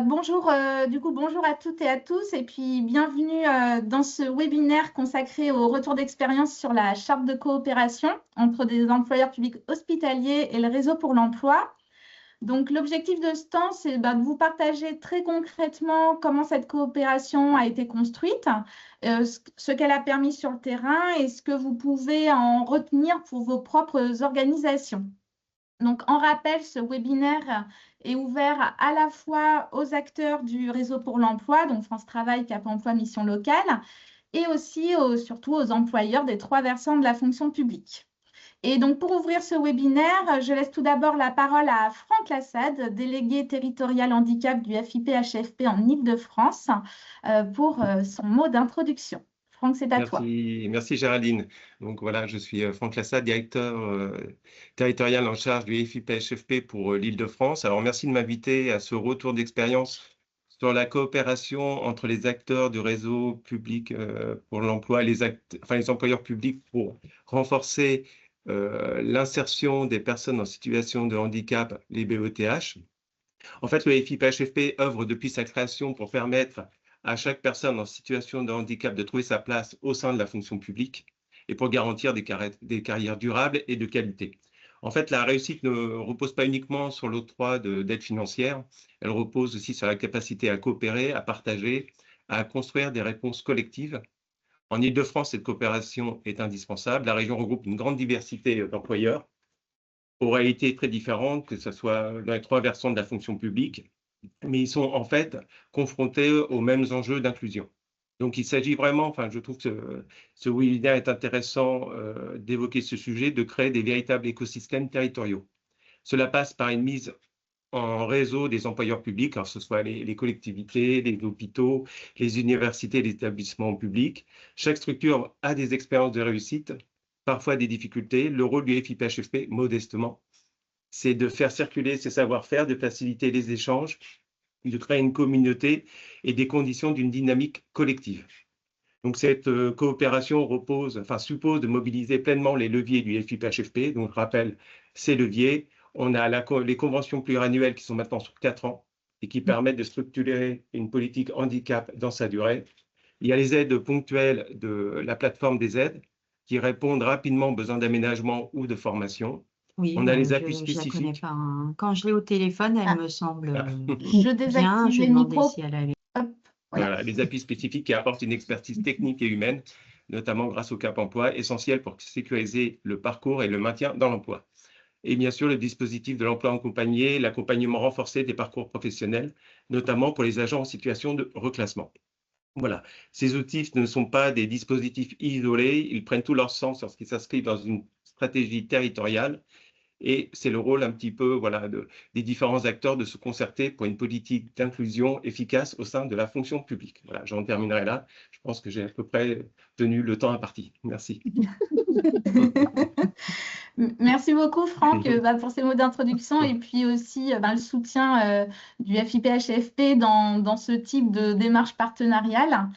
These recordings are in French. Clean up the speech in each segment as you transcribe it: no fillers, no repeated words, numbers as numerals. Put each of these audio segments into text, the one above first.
Bonjour, bonjour à toutes et à tous, et puis bienvenue dans ce webinaire consacré au retour d'expérience sur la charte de coopération entre des employeurs publics hospitaliers et le réseau pour l'emploi. Donc, l'objectif de ce temps, c'est de vous partager très concrètement comment cette coopération a été construite, ce qu'elle a permis sur le terrain et ce que vous pouvez en retenir pour vos propres organisations. Donc, en rappel, ce webinaire est ouvert à la fois aux acteurs du réseau pour l'emploi, donc France Travail, Cap Emploi, Mission Locale, et aussi surtout aux employeurs des trois versants de la fonction publique. Et donc, pour ouvrir ce webinaire, je laisse tout d'abord la parole à Franck Lassade, délégué territorial handicap du FIP-HFP en Île-de-France, pour son mot d'introduction. Franck, c'est à toi. Merci Géraldine. Donc voilà, je suis Franck Lassade, directeur territorial en charge du FIP-HFP pour l'Île-de-France. Alors merci de m'inviter à ce retour d'expérience sur la coopération entre les acteurs du réseau public pour l'emploi et les employeurs publics pour renforcer l'insertion des personnes en situation de handicap, les BETH. En fait, le FIP-HFP œuvre depuis sa création pour permettre à chaque personne en situation de handicap de trouver sa place au sein de la fonction publique et pour garantir des carrières durables et de qualité. En fait, la réussite ne repose pas uniquement sur l'octroi d'aide financière, elle repose aussi sur la capacité à coopérer, à partager, à construire des réponses collectives. En Île-de-France, cette coopération est indispensable. La région regroupe une grande diversité d'employeurs, aux réalités très différentes, que ce soit dans les trois versants de la fonction publique, mais ils sont en fait confrontés aux mêmes enjeux d'inclusion. Donc, il s'agit vraiment, enfin, je trouve que ce webinaire est intéressant d'évoquer ce sujet, de créer des véritables écosystèmes territoriaux. Cela passe par une mise en réseau des employeurs publics, alors que ce soit les collectivités, les hôpitaux, les universités, les établissements publics. Chaque structure a des expériences de réussite, parfois des difficultés. Le rôle du FIP-HFP, modestement, c'est de faire circuler ces savoir-faire, de faciliter les échanges, de créer une communauté et des conditions d'une dynamique collective. Donc cette coopération suppose de mobiliser pleinement les leviers du FIP-HFP. Donc je rappelle ces leviers. On a les conventions pluriannuelles qui sont maintenant sur 4 ans et qui permettent de structurer une politique handicap dans sa durée. Il y a les aides ponctuelles de la plateforme des aides qui répondent rapidement aux besoins d'aménagement ou de formation. Oui, on a les appuis je la connais spécifiques. pas, hein. Quand je l'ai au téléphone, elle me semble Je bien. désactive Je les demandais micros. si elle avait. Hop, voilà. Voilà, les appuis spécifiques qui apportent une expertise technique et humaine, notamment grâce au Cap Emploi, essentiel pour sécuriser le parcours et le maintien dans l'emploi. Et bien sûr, le dispositif de l'emploi accompagné, l'accompagnement renforcé des parcours professionnels, notamment pour les agents en situation de reclassement. Voilà, ces outils ne sont pas des dispositifs isolés, ils prennent tout leur sens lorsqu'ils s'inscrivent dans une stratégie territoriale. Et c'est le rôle un petit peu des différents acteurs de se concerter pour une politique d'inclusion efficace au sein de la fonction publique. Voilà, j'en terminerai là. Je pense que j'ai à peu près tenu le temps imparti. Merci. Merci beaucoup, Franck, pour ces mots d'introduction et puis aussi le soutien du FIP-HFP dans ce type de démarche partenariale.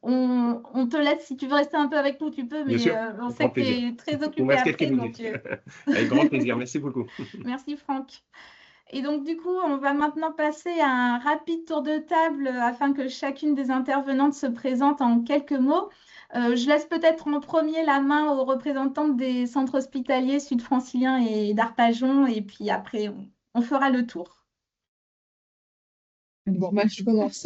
On te laisse, si tu veux rester un peu avec nous, tu peux, mais on sait que tu es très occupé après. Donc, avec grand plaisir, merci beaucoup. Merci, Franck. Et donc, du coup, on va maintenant passer à un rapide tour de table afin que chacune des intervenantes se présente en quelques mots. Je laisse peut-être en premier la main aux représentantes des centres hospitaliers sud-franciliens et d'Arpajon, et puis après, on fera le tour. Bon, moi, je commence.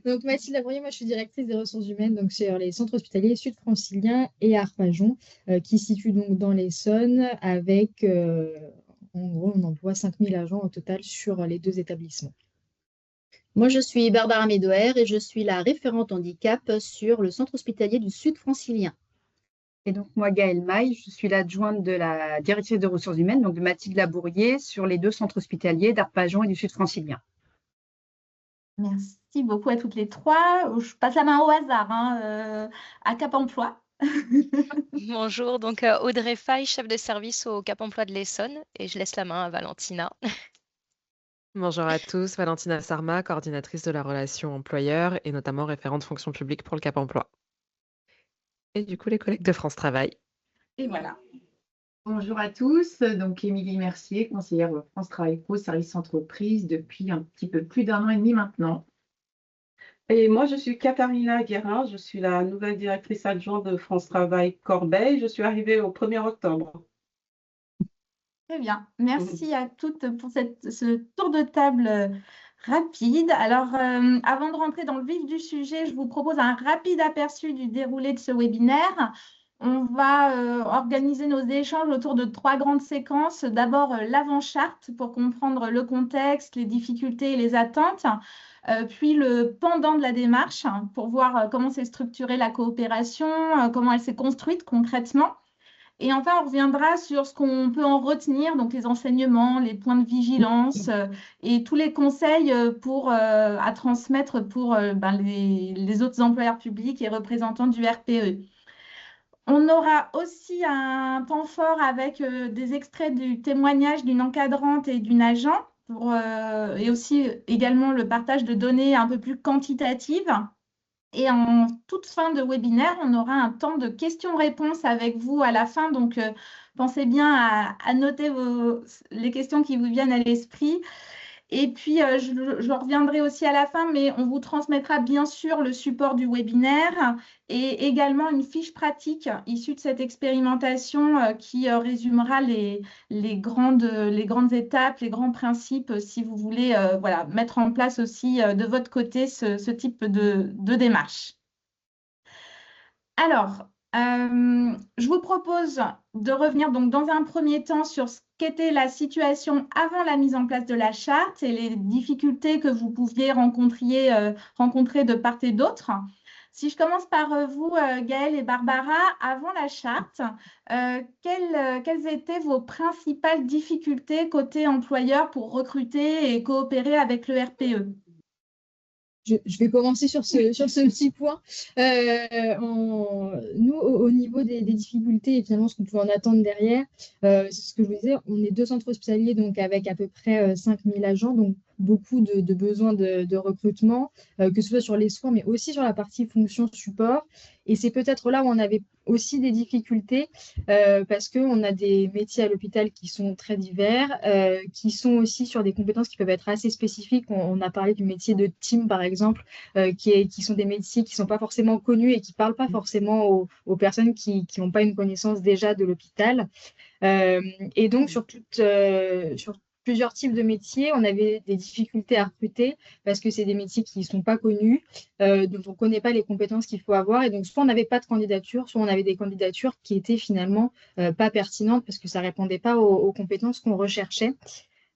Donc, Mathilde Labourier, moi, je suis directrice des ressources humaines donc, sur les centres hospitaliers sud-franciliens et Arpajon, qui se situent donc dans l'Essonne, avec, en gros, on emploie 5000 agents au total sur les 2 établissements. Moi, je suis Barbara Médoer et je suis la référente handicap sur le centre hospitalier du Sud francilien. Et donc, moi, Gaëlle Maille, je suis l'adjointe de la directrice de ressources humaines, donc de Mathilde Labourier, sur les 2 centres hospitaliers d'Arpajon et du Sud francilien. Merci beaucoup à toutes les 3. Je passe la main au hasard à Cap Emploi. Bonjour, donc Audrey Faye, chef de service au Cap Emploi de l'Essonne, et je laisse la main à Valentina. Bonjour à tous, Valentina Sarma, coordinatrice de la relation employeur et notamment référente fonction publique pour le Cap Emploi. Et du coup, les collègues de France Travail. Et voilà. Bonjour à tous, donc Émilie Mercier, conseillère France Travail Pro, service entreprise depuis un petit peu plus d'un an et demi maintenant. Et moi, je suis Katharina Guérin, je suis la nouvelle directrice adjointe de France Travail Corbeil. Je suis arrivée au 1er octobre. Très bien. Merci à toutes pour ce tour de table rapide. Alors, avant de rentrer dans le vif du sujet, je vous propose un rapide aperçu du déroulé de ce webinaire. On va organiser nos échanges autour de 3 grandes séquences. D'abord, l'avant-charte pour comprendre le contexte, les difficultés et les attentes. Puis le pendant de la démarche pour voir comment s'est structurée la coopération, comment elle s'est construite concrètement. Et enfin, on reviendra sur ce qu'on peut en retenir, donc les enseignements, les points de vigilance et tous les conseils à transmettre pour les autres employeurs publics et représentants du RPE. On aura aussi un temps fort avec des extraits du témoignage d'une encadrante et d'une agent et aussi également le partage de données un peu plus quantitatives. Et en toute fin de webinaire, on aura un temps de questions-réponses avec vous à la fin. Donc, pensez bien à noter les questions qui vous viennent à l'esprit. Et puis, je reviendrai aussi à la fin, mais on vous transmettra bien sûr le support du webinaire et également une fiche pratique issue de cette expérimentation qui résumera les grandes étapes, les grands principes, si vous voulez mettre en place aussi de votre côté ce type de démarche. Alors, je vous propose de revenir donc dans un premier temps sur ce qu'était la situation avant la mise en place de la charte et les difficultés que vous pouviez rencontrer de part et d'autre. Si je commence par vous, Gaëlle et Barbara, avant la charte, quelles étaient vos principales difficultés côté employeur pour recruter et coopérer avec le RPE? Je vais commencer sur ce petit point. Nous, au niveau des difficultés et finalement ce qu'on pouvait en attendre derrière, c'est ce que je vous disais, on est 2 centres hospitaliers donc avec à peu près 5000 agents, donc beaucoup de besoins de recrutement, que ce soit sur les soins, mais aussi sur la partie fonction support. Et c'est peut-être là où on avait aussi des difficultés parce qu'on a des métiers à l'hôpital qui sont très divers, qui sont aussi sur des compétences qui peuvent être assez spécifiques. On a parlé du métier de team, par exemple, qui sont des métiers qui ne sont pas forcément connus et qui ne parlent pas forcément aux personnes qui n'ont pas une connaissance déjà de l'hôpital. Et donc, sur plusieurs types de métiers, on avait des difficultés à recruter parce que c'est des métiers qui ne sont pas connus, dont on ne connaît pas les compétences qu'il faut avoir. Et donc, soit on n'avait pas de candidature, soit on avait des candidatures qui étaient finalement pas pertinentes parce que ça ne répondait pas aux compétences qu'on recherchait.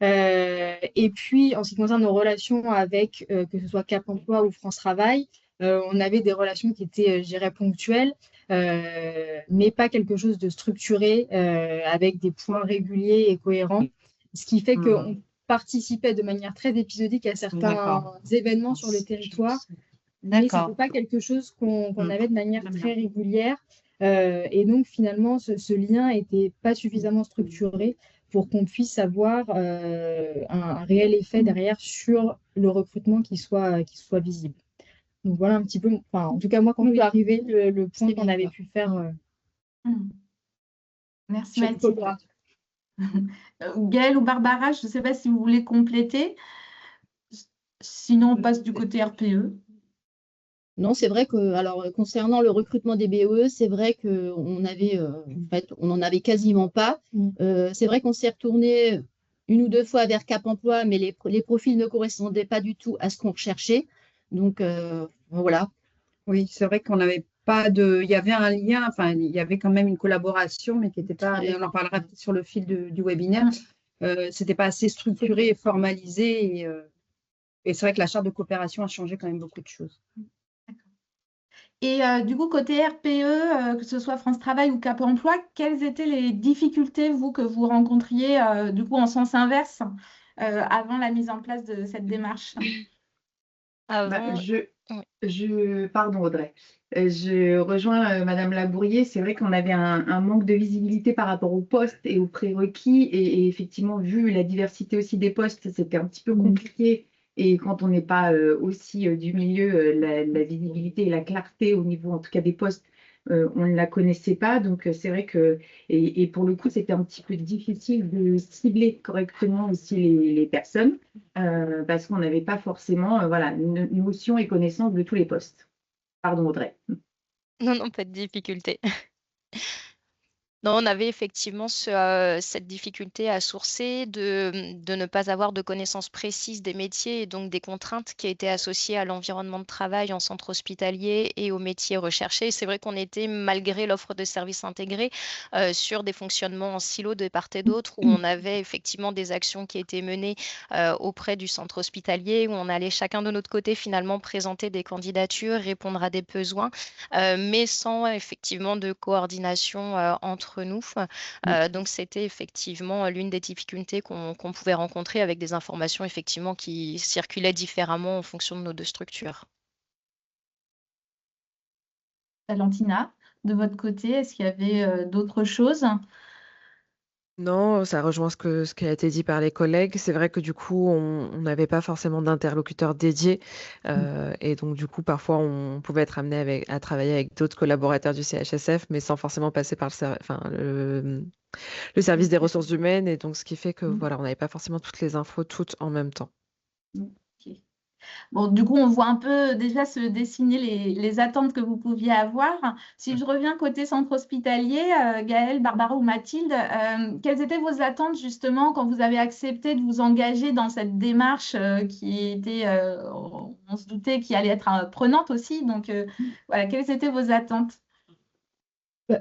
Et puis, en ce qui concerne nos relations avec, que ce soit Cap Emploi ou France Travail, on avait des relations qui étaient, je dirais, ponctuelles, mais pas quelque chose de structuré, avec des points réguliers et cohérents. Ce qui fait qu'on participait de manière très épisodique à certains événements sur le territoire, mais ce n'était pas quelque chose qu'on avait de manière très régulière. Et donc, finalement, ce lien n'était pas suffisamment structuré pour qu'on puisse avoir un réel effet derrière sur le recrutement qui soit visible. Donc, voilà un petit peu, en tout cas, moi, quand je suis arrivée, le point qu'on avait pu faire. Merci, Mathilde. Gaëlle ou Barbara, je ne sais pas si vous voulez compléter. Sinon, on passe du côté RPE. Non, c'est vrai que, alors, concernant le recrutement des BE, c'est vrai qu'on avait, en fait, on n'en avait quasiment pas. C'est vrai qu'on s'est retourné 1 ou 2 fois vers Cap Emploi, mais les profils ne correspondaient pas du tout à ce qu'on recherchait. Donc, voilà. Oui, c'est vrai qu'on n'avait pas il y avait un lien, enfin, il y avait quand même une collaboration, mais qui n'était pas, et on en parlera peut-être sur le fil du webinaire, c'était pas assez structuré et formalisé. Et c'est vrai que la charte de coopération a changé quand même beaucoup de choses. Et du coup, côté RPE, que ce soit France Travail ou Cap Emploi, quelles étaient les difficultés, vous, que vous rencontriez, du coup, en sens inverse, avant la mise en place de cette démarche? Pardon Audrey, je rejoins Madame Labourié. C'est vrai qu'on avait un manque de visibilité par rapport aux postes et aux prérequis et effectivement, vu la diversité aussi des postes, c'était un petit peu compliqué. Et quand on n'est pas aussi du milieu, la visibilité et la clarté au niveau en tout cas des postes on ne la connaissait pas. Donc, c'est vrai que, et pour le coup, c'était un petit peu difficile de cibler correctement aussi les personnes parce qu'on n'avait pas forcément voilà, une notion et connaissance de tous les postes. Pardon, Audrey. Non, non, pas de difficulté. Non, on avait effectivement cette difficulté à sourcer, de ne pas avoir de connaissances précises des métiers et donc des contraintes qui étaient associées à l'environnement de travail en centre hospitalier et aux métiers recherchés. C'est vrai qu'on était, malgré l'offre de services intégrés, sur des fonctionnements en silo de part et d'autre, où on avait effectivement des actions qui étaient menées auprès du centre hospitalier, où on allait chacun de notre côté finalement présenter des candidatures, répondre à des besoins, mais sans effectivement de coordination entre nous. Donc, c'était effectivement l'une des difficultés qu'on pouvait rencontrer avec des informations effectivement qui circulaient différemment en fonction de nos deux structures. Valentina, de votre côté, est-ce qu'il y avait d'autres choses? Non, ça rejoint ce qui a été dit par les collègues. C'est vrai que du coup, on n'avait pas forcément d'interlocuteur dédié. Et donc, du coup, parfois, on pouvait être amené à travailler avec d'autres collaborateurs du CHSF, mais sans forcément passer par le service des ressources humaines. Et donc, ce qui fait que voilà, on n'avait pas forcément toutes les infos toutes en même temps. Ok. Bon, du coup, on voit un peu déjà se dessiner les attentes que vous pouviez avoir. Si je reviens côté centre hospitalier, Gaëlle, Barbara ou Mathilde, quelles étaient vos attentes justement quand vous avez accepté de vous engager dans cette démarche qui était, on se doutait, qui allait être prenante aussi. Donc, voilà, quelles étaient vos attentes?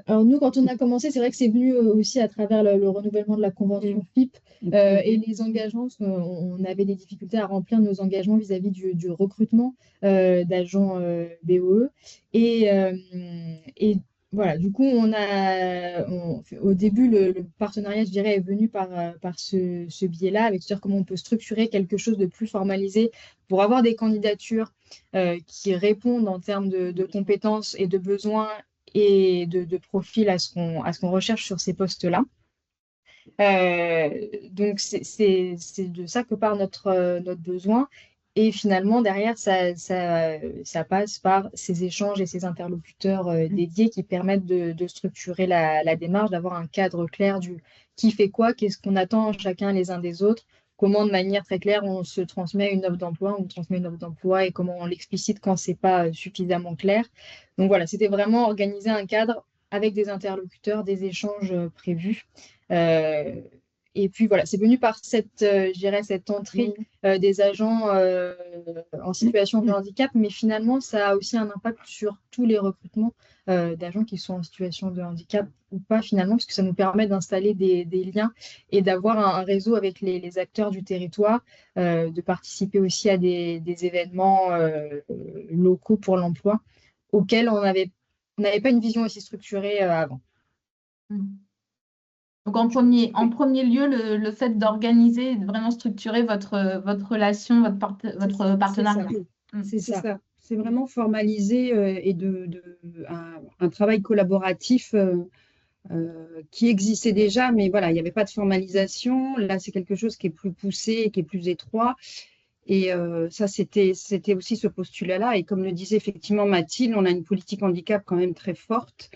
Alors nous, quand on a commencé, c'est vrai que c'est venu aussi à travers le renouvellement de la convention FIP et les engagements, parce qu'on avait des difficultés à remplir nos engagements vis-à-vis du recrutement d'agents BOE. Et voilà, du coup, au début, le partenariat, je dirais, est venu par ce biais-là, avec dire comment on peut structurer quelque chose de plus formalisé pour avoir des candidatures qui répondent en termes de compétences et de besoins et de profil à ce qu'on recherche sur ces postes-là. Donc, c'est de ça que part notre besoin. Et finalement, derrière, ça passe par ces échanges et ces interlocuteurs dédiés qui permettent de structurer la démarche, d'avoir un cadre clair du qui fait quoi, qu'est-ce qu'on attend chacun les uns des autres, comment de manière très claire on se transmet une offre d'emploi, on transmet une offre d'emploi et comment on l'explicite quand c'est pas suffisamment clair. Donc voilà, c'était vraiment organiser un cadre avec des interlocuteurs, des échanges prévus. Et puis voilà, c'est venu par je dirais, cette entrée des agents en situation de handicap, mais finalement, ça a aussi un impact sur tous les recrutements d'agents qui sont en situation de handicap ou pas finalement, parce que ça nous permet d'installer des liens et d'avoir un réseau avec les acteurs du territoire, de participer aussi à des événements locaux pour l'emploi auxquels on n'avait pas une vision aussi structurée avant. Donc, en premier lieu, le fait d'organiser et de vraiment structurer votre relation, votre partenariat. C'est ça. C'est vraiment formaliser et un travail collaboratif qui existait déjà, mais voilà, il n'y avait pas de formalisation. Là, c'est quelque chose qui est plus poussé, qui est plus étroit. Et ça, c'était aussi ce postulat-là. Et comme le disait effectivement Mathilde, on a une politique handicap quand même très forte.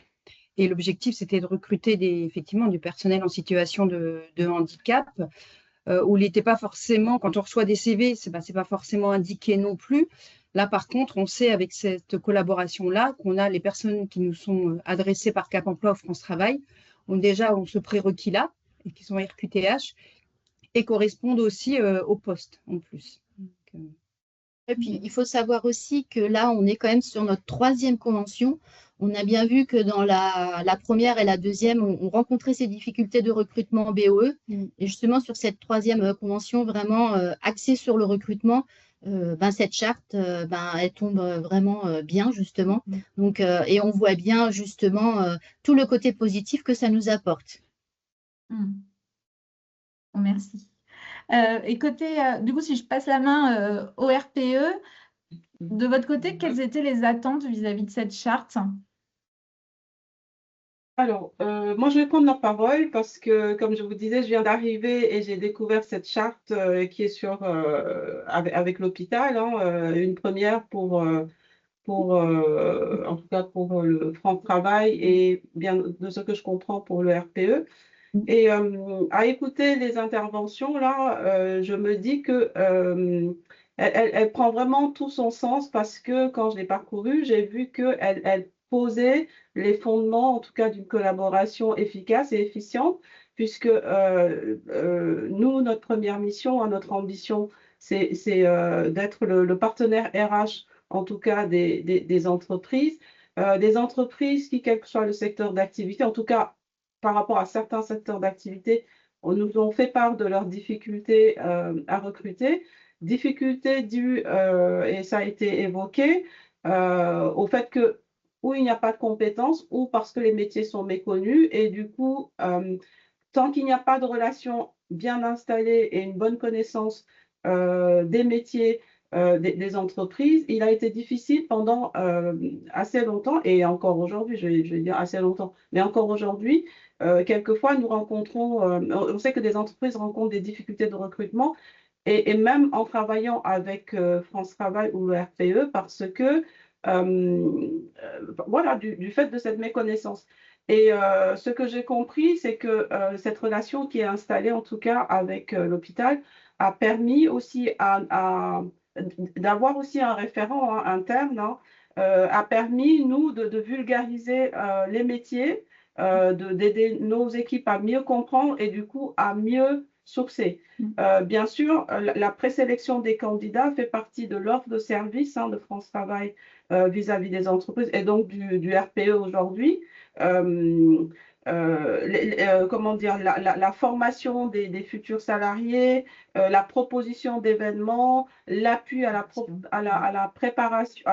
Et l'objectif, c'était de recruter effectivement du personnel en situation de handicap, où il n'était pas forcément, quand on reçoit des CV, c'est pas forcément indiqué non plus. Là, par contre, on sait avec cette collaboration-là qu'on a les personnes qui nous sont adressées par Cap Emploi ou France Travail, ont ce prérequis-là, et qui sont RQTH, et correspondent aussi au poste en plus. Et puis, il faut savoir aussi que là, on est quand même sur notre 3e convention. On a bien vu que dans la première et la deuxième, on rencontrait ces difficultés de recrutement BOE. Et justement, sur cette 3e convention, vraiment axée sur le recrutement, cette charte, elle tombe vraiment bien, justement. Donc, et on voit bien, justement, tout le côté positif que ça nous apporte. Merci. Et côté, du coup, si je passe la main au RPE, de votre côté, quelles étaient les attentes vis-à-vis de cette charte? Alors, moi, je vais prendre la parole parce que, comme je vous disais, je viens d'arriver et j'ai découvert cette charte qui est avec l'hôpital, une première pour en tout cas pour le France Travail et bien de ce que je comprends pour le RPE. Et à écouter les interventions, là, je me dis que elle prend vraiment tout son sens parce que quand je l'ai parcourue, j'ai vu qu'elle posait les fondements, en tout cas, d'une collaboration efficace et efficiente, puisque nous, notre première mission, hein, notre ambition, c'est d'être le partenaire RH, en tout cas des entreprises. Des entreprises qui, quel que soit le secteur d'activité, en tout cas par rapport à certains secteurs d'activité, nous ont fait part de leurs difficultés à recruter, difficultés dues, et ça a été évoqué, au fait que ou il n'y a pas de compétences ou parce que les métiers sont méconnus et du coup, tant qu'il n'y a pas de relation bien installée et une bonne connaissance des métiers, des entreprises, il a été difficile pendant assez longtemps, et encore aujourd'hui, je vais dire assez longtemps, mais encore aujourd'hui, quelquefois nous rencontrons, on sait que des entreprises rencontrent des difficultés de recrutement, et même en travaillant avec France Travail ou le RPE, parce que, voilà, du fait de cette méconnaissance. Et ce que j'ai compris, c'est que cette relation qui est installée, en tout cas avec l'hôpital, a permis aussi d'avoir aussi un référent, hein, interne, hein, a permis, nous, de vulgariser les métiers, d'aider nos équipes à mieux comprendre et du coup à mieux sourcer. Bien sûr, la présélection des candidats fait partie de l'offre de service, hein, de France Travail vis-à-vis des entreprises et donc du RPE aujourd'hui. Comment dire, la formation des futurs salariés, la proposition d'événements, l'appui à la préparation,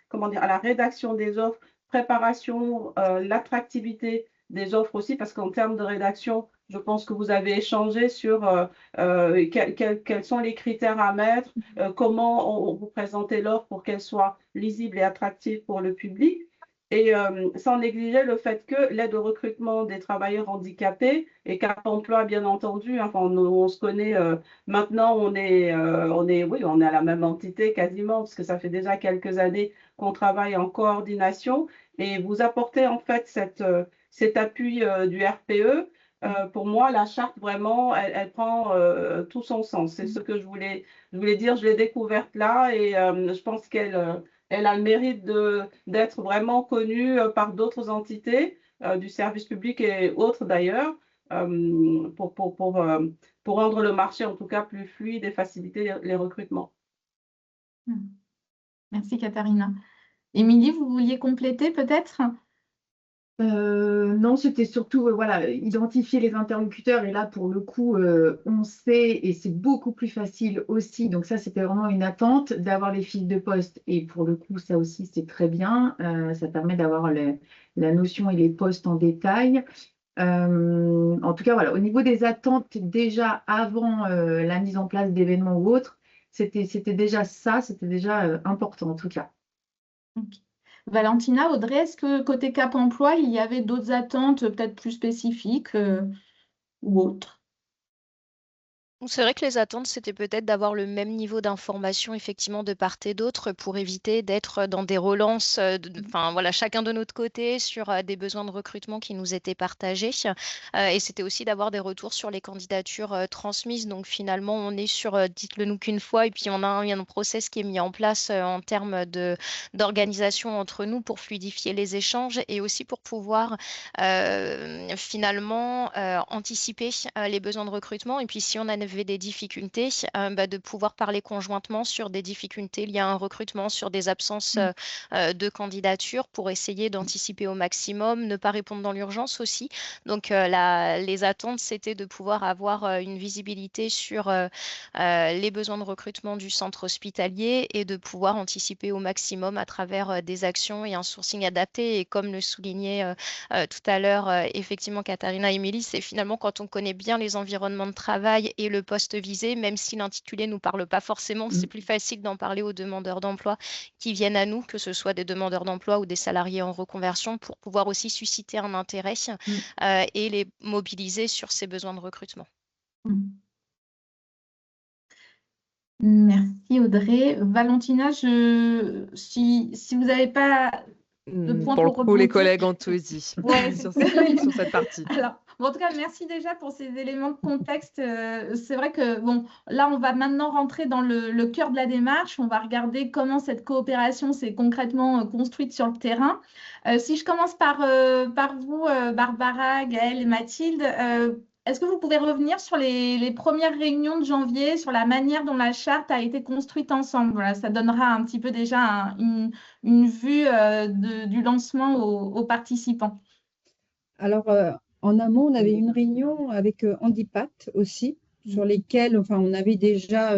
comment dire, à la rédaction des offres, préparation, l'attractivité des offres aussi, parce qu'en termes de rédaction, je pense que vous avez échangé sur quels sont les critères à mettre, comment vous présentez l'offre pour qu'elle soit lisible et attractive pour le public. Et sans négliger le fait que l'aide au recrutement des travailleurs handicapés et Cap Emploi, bien entendu, enfin, on se connaît maintenant, oui, on est à la même entité quasiment, parce que ça fait déjà quelques années qu'on travaille en coordination. Et vous apportez en fait cet appui du RPE. Pour moi, la charte, vraiment, elle prend tout son sens. C'est ce que je voulais dire. Je l'ai découverte là et je pense elle a le mérite d'être vraiment connue par d'autres entités du service public et autres d'ailleurs, pour rendre le marché en tout cas plus fluide et faciliter les recrutements. Merci Katharina. Émilie, vous vouliez compléter peut-être? Non, c'était surtout voilà, identifier les interlocuteurs. Et là, pour le coup, on sait, et c'est beaucoup plus facile aussi. Donc ça, c'était vraiment une attente d'avoir les fiches de poste. Et pour le coup, ça aussi, c'est très bien. Ça permet d'avoir la notion et les postes en détail. En tout cas, voilà, au niveau des attentes, déjà avant la mise en place d'événements ou autres, c'était déjà ça, c'était déjà important en tout cas. Okay. Valentina, Audrey, est-ce que côté Cap Emploi, il y avait d'autres attentes peut-être plus spécifiques ou autres? C'est vrai que les attentes, c'était peut-être d'avoir le même niveau d'information, effectivement, de part et d'autre pour éviter d'être dans des relances, enfin voilà, chacun de notre côté sur des besoins de recrutement qui nous étaient partagés. Et c'était aussi d'avoir des retours sur les candidatures transmises. Donc finalement, on est sur dites-le nous qu'une fois, et puis on a un process qui est mis en place en termes d'organisation entre nous pour fluidifier les échanges et aussi pour pouvoir finalement anticiper les besoins de recrutement. Et puis si on avait des difficultés, de pouvoir parler conjointement sur des difficultés liées à un recrutement, sur des absences de candidature pour essayer d'anticiper au maximum, ne pas répondre dans l'urgence aussi. Donc les attentes, c'était de pouvoir avoir une visibilité sur les besoins de recrutement du centre hospitalier et de pouvoir anticiper au maximum à travers des actions et un sourcing adapté. Et comme le soulignait tout à l'heure, effectivement, Katharina et Émilie, c'est finalement quand on connaît bien les environnements de travail et le poste visé, même si l'intitulé ne nous parle pas forcément, c'est plus facile d'en parler aux demandeurs d'emploi qui viennent à nous, que ce soit des demandeurs d'emploi ou des salariés en reconversion, pour pouvoir aussi susciter un intérêt et les mobiliser sur ces besoins de recrutement. Merci Audrey. Valentina, si vous n'avez pas de point Pour le pour coup, les rebondir. collègues ont tout dit Ouais, sur c'est- sur cette partie. Alors, bon, en tout cas, merci déjà pour ces éléments de contexte. C'est vrai que, bon, là, on va maintenant rentrer dans le cœur de la démarche. On va regarder comment cette coopération s'est concrètement construite sur le terrain. Si je commence par vous, Barbara, Gaëlle et Mathilde, est-ce que vous pouvez revenir sur les premières réunions de janvier, sur la manière dont la charte a été construite ensemble? Voilà, ça donnera un petit peu déjà une vue du lancement aux participants. Alors, en amont, on avait une réunion avec Handipat aussi, sur lesquelles enfin, on avait déjà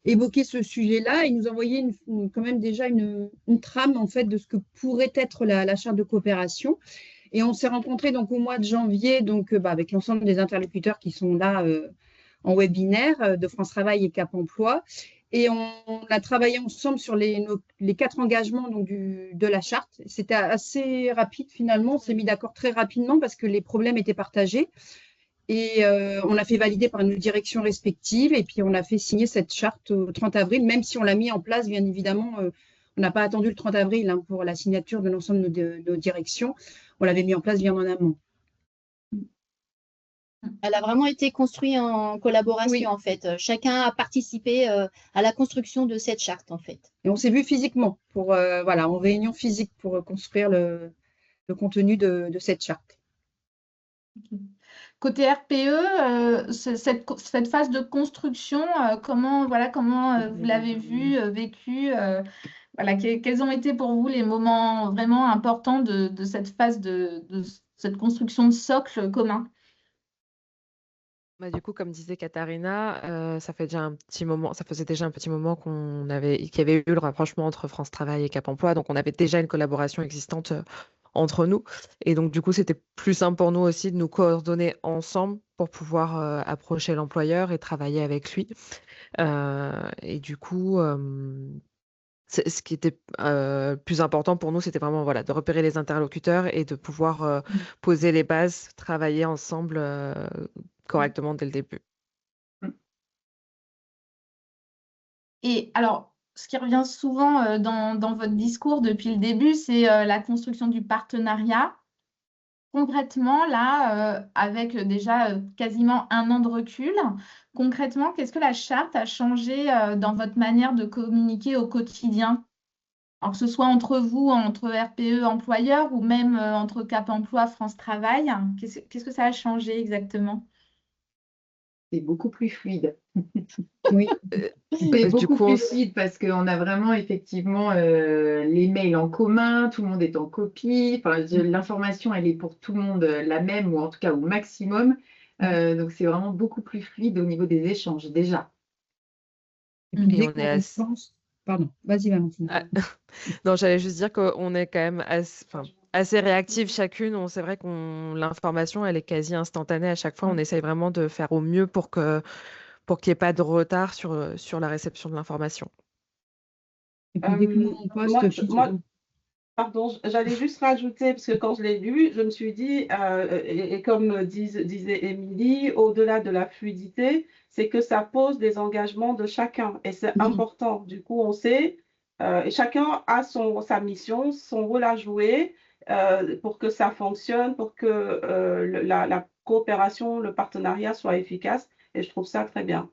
évoqué ce sujet-là. Ils nous envoyaient quand même déjà une trame en fait, de ce que pourrait être la charte de coopération. Et on s'est rencontrés donc, au mois de janvier avec l'ensemble des interlocuteurs qui sont là en webinaire de France Travail et Cap Emploi. Et on a travaillé ensemble sur les 4 engagements de la charte. C'était assez rapide finalement. On s'est mis d'accord très rapidement parce que les problèmes étaient partagés. Et on a fait valider par nos directions respectives. Et puis on a fait signer cette charte au 30 avril, même si on l'a mis en place, bien évidemment. On n'a pas attendu le 30 avril pour la signature de l'ensemble de nos directions. On l'avait mis en place bien en amont. Elle a vraiment été construite en collaboration, Oui. en fait. Chacun a participé à la construction de cette charte, en fait. Et on s'est vu physiquement, en réunion physique pour construire le contenu de cette charte. Côté RPE, cette phase de construction, comment vous l'avez vue, vécue, voilà, quels ont été pour vous les moments vraiment importants de cette phase de cette construction de socle commun? Bah, du coup, comme disait Katharina, ça faisait déjà un petit moment qu'il y avait eu le rapprochement entre France Travail et Cap Emploi. Donc, on avait déjà une collaboration existante entre nous. Et donc, du coup, c'était plus simple pour nous aussi de nous coordonner ensemble pour pouvoir approcher l'employeur et travailler avec lui. Et du coup, ce qui était plus important pour nous, c'était vraiment de repérer les interlocuteurs et de pouvoir poser les bases, travailler ensemble correctement dès le début. Et alors, ce qui revient souvent dans votre discours depuis le début, c'est la construction du partenariat. Concrètement, là, avec déjà quasiment 1 an de recul, concrètement, qu'est-ce que la charte a changé dans votre manière de communiquer au quotidien? Alors, que ce soit entre vous, entre RPE employeurs ou même entre Cap Emploi, France Travail, qu'est-ce que ça a changé exactement? C'est beaucoup plus fluide. Oui. C'est Du beaucoup coup, plus fluide parce qu'on a vraiment effectivement les mails en commun, tout le monde est en copie. Enfin, l'information, elle est pour tout le monde la même ou en tout cas au maximum. Donc, c'est vraiment beaucoup plus fluide au niveau des échanges déjà. Et puis, dès qu'on pense... Pardon, vas-y Valentine. Non, j'allais juste dire qu'on est quand même assez réactives chacune. C'est vrai l'information, elle est quasi instantanée à chaque fois. On essaye vraiment de faire au mieux pour qu'il n'y ait pas de retard sur la réception de l'information. Et puis, dès qu'on poste... Pardon, j'allais juste rajouter, parce que quand je l'ai lu, je me suis dit, et comme disait Émilie, au-delà de la fluidité, c'est que ça pose des engagements de chacun. Et c'est important. Du coup, on sait, et chacun a sa mission, son rôle à jouer pour que ça fonctionne, pour que la coopération, le partenariat soit efficace. Et je trouve ça très bien.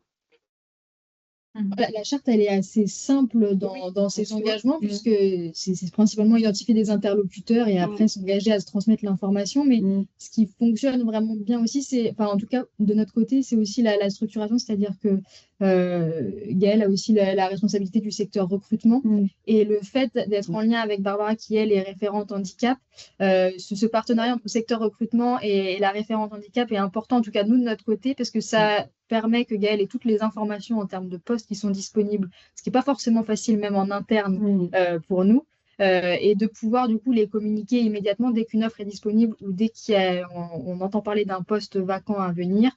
La charte, elle est assez simple dans ses engagements, puisque c'est principalement identifier des interlocuteurs et après s'engager à se transmettre l'information. Mais ce qui fonctionne vraiment bien aussi, en tout cas, de notre côté, c'est aussi la structuration, c'est-à-dire que Gaëlle a aussi la responsabilité du secteur recrutement. Et le fait d'être en lien avec Barbara, qui, elle, est référente handicap, ce partenariat entre le secteur recrutement et la référente handicap est important, en tout cas, nous, de notre côté, parce que ça permet que Gaëlle ait toutes les informations en termes de postes qui sont disponibles, ce qui n'est pas forcément facile même en interne pour nous, et de pouvoir du coup les communiquer immédiatement dès qu'une offre est disponible ou dès qu'on entend parler d'un poste vacant à venir.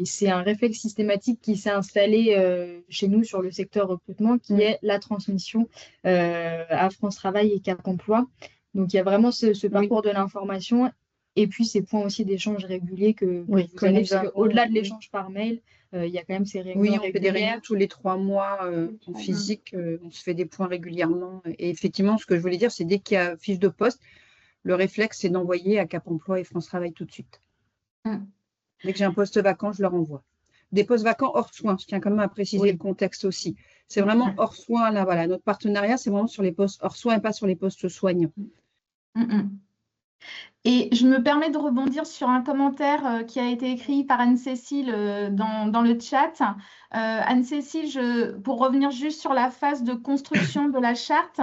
C'est un réflexe systématique qui s'est installé chez nous sur le secteur recrutement, qui est la transmission à France Travail et Cap Emploi. Donc il y a vraiment ce parcours de l'information. Et puis, ces points aussi d'échange réguliers que vous avez, parce qu'au-delà de l'échange par mail, il y a quand même ces réunions Oui, on fait des réunions régulières. tous les 3 mois en physique, on se fait des points régulièrement. Et effectivement, ce que je voulais dire, c'est dès qu'il y a fiche de poste, le réflexe, c'est d'envoyer à Cap Emploi et France Travail tout de suite. Mm. Dès que j'ai un poste vacant, je leur envoie. Des postes vacants hors soins, je tiens quand même à préciser Oui. le contexte aussi. C'est vraiment hors soins, là, voilà. Notre partenariat, c'est vraiment sur les postes hors soins et pas sur les postes soignants. Mm, mm. Et je me permets de rebondir sur un commentaire qui a été écrit par Anne-Cécile dans le chat. Anne-Cécile, pour revenir juste sur la phase de construction de la charte,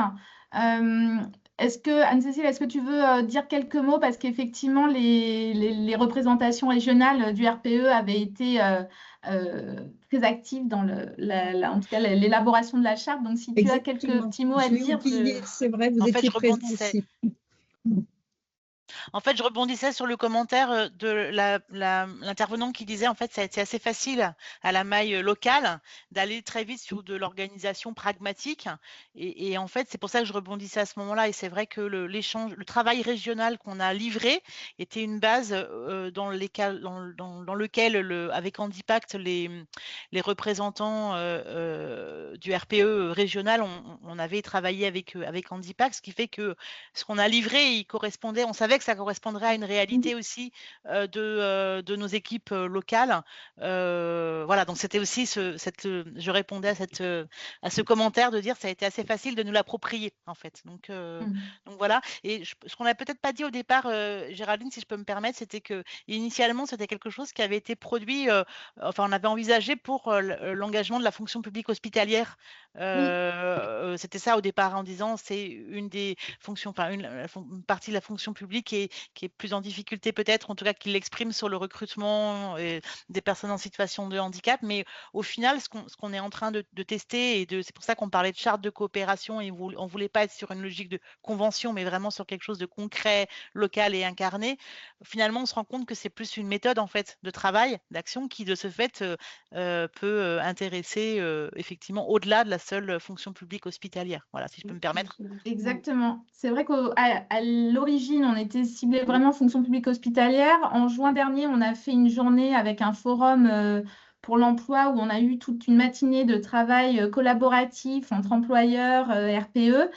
Anne-Cécile, est-ce que tu veux dire quelques mots? Parce qu'effectivement, les représentations régionales du RPE avaient été très actives dans en tout cas l'élaboration de la charte. Donc, si tu as quelques Exactement. petits mots à Je l'ai dire, oublié, c'est vrai, vous En fait, étiez je présents rebondissais. aussi. En fait, je rebondissais sur le commentaire de l'intervenant qui disait, en fait, c'est assez facile à la maille locale d'aller très vite sur de l'organisation pragmatique. Et en fait, c'est pour ça que je rebondissais à ce moment-là. Et c'est vrai que le travail régional qu'on a livré était une base dans lequel, avec Handipact, les représentants du RPE régional, on avait travaillé avec Handipact, ce qui fait que ce qu'on a livré, il correspondait, on savait que ça correspondrait à une réalité aussi de nos équipes locales. Voilà, donc c'était aussi je répondais à ce commentaire de dire ça a été assez facile de nous l'approprier en fait. Donc voilà. Et ce qu'on n'a peut-être pas dit au départ, Géraldine, si je peux me permettre, c'était que initialement c'était quelque chose qui avait été produit, enfin on avait envisagé pour l'engagement de la fonction publique hospitalière. C'était ça au départ en disant c'est une des fonctions, enfin une partie de la fonction publique qui est plus en difficulté peut-être, en tout cas qui l'exprime sur le recrutement des personnes en situation de handicap. Mais au final, ce qu'on est en train de tester, et c'est pour ça qu'on parlait de charte de coopération et on ne voulait pas être sur une logique de convention, mais vraiment sur quelque chose de concret, local et incarné. Finalement, on se rend compte que c'est plus une méthode en fait de travail, d'action qui de ce fait peut intéresser effectivement au-delà de la seule fonction publique hospitalière. Voilà, si je peux me permettre. Exactement. C'est vrai qu'à l'origine, on était ciblé vraiment fonction publique hospitalière. En juin dernier, on a fait une journée avec un forum pour l'emploi où on a eu toute une matinée de travail collaboratif entre employeurs, RPE.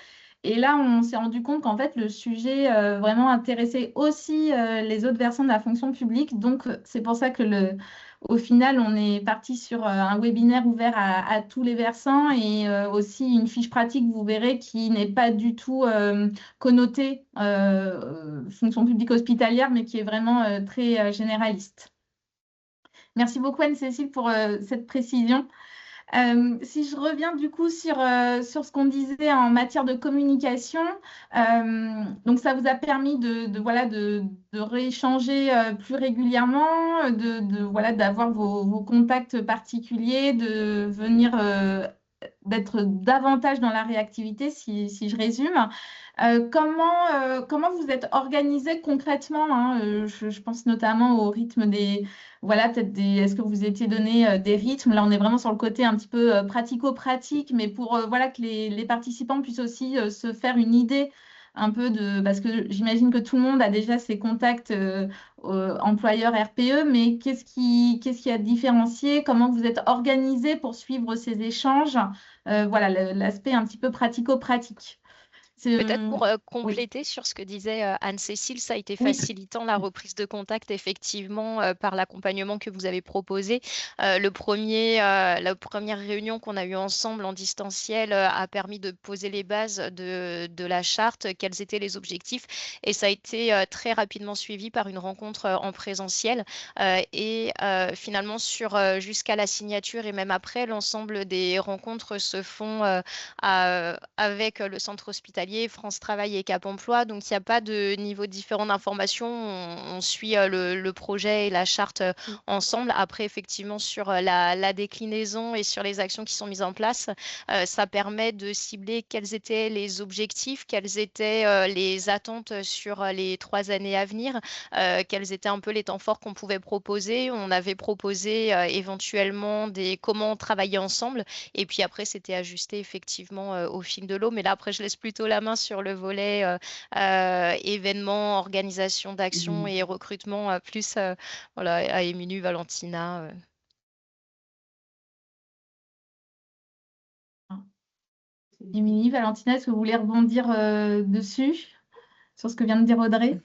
Et là, on s'est rendu compte qu'en fait, le sujet vraiment intéressait aussi les autres versants de la fonction publique. Donc, c'est pour ça que au final, on est parti sur un webinaire ouvert à tous les versants et aussi une fiche pratique, vous verrez, qui n'est pas du tout connotée fonction publique hospitalière, mais qui est vraiment très généraliste. Merci beaucoup, Anne-Cécile, pour cette précision. Si je reviens du coup sur ce qu'on disait en matière de communication, donc ça vous a permis de rééchanger plus régulièrement, voilà, d'avoir vos contacts particuliers, de venir d'être davantage dans la réactivité, si je résume. Comment vous êtes organisé concrètement, hein, je pense notamment au rythme voilà, peut-être est-ce que vous étiez donné des rythmes? Là, on est vraiment sur le côté un petit peu pratico-pratique, mais pour voilà, que les participants puissent aussi se faire une idée un peu parce que j'imagine que tout le monde a déjà ses contacts employeurs RPE, mais qu'est-ce qui a différencié? Comment vous êtes organisé pour suivre ces échanges? Voilà, l'aspect un petit peu pratico-pratique. Peut-être pour Oui. compléter sur ce que disait Anne-Cécile, ça a été Oui. facilitant la reprise de contact effectivement par l'accompagnement que vous avez proposé. La première réunion qu'on a eue ensemble en distanciel a permis de poser les bases de la charte, quels étaient les objectifs, et ça a été très rapidement suivi par une rencontre en présentiel. Et finalement, jusqu'à la signature et même après, l'ensemble des rencontres se font avec le centre hospitalier, France Travail et Cap Emploi. Donc, il n'y a pas de niveau différent d'information. On suit le projet et la charte ensemble. Après, effectivement, sur la déclinaison et sur les actions qui sont mises en place, ça permet de cibler quels étaient les objectifs, quelles étaient les attentes sur les 3 années à venir, quels étaient un peu les temps forts qu'on pouvait proposer. On avait proposé éventuellement comment travailler ensemble. Et puis après, c'était ajusté effectivement au fil de l'eau. Mais là, après, je laisse plutôt la main sur le volet événements, organisation d'actions et recrutement, plus voilà, à Émilie, Valentina. Émilie, Valentina, est-ce que vous voulez rebondir dessus, sur ce que vient de dire Audrey?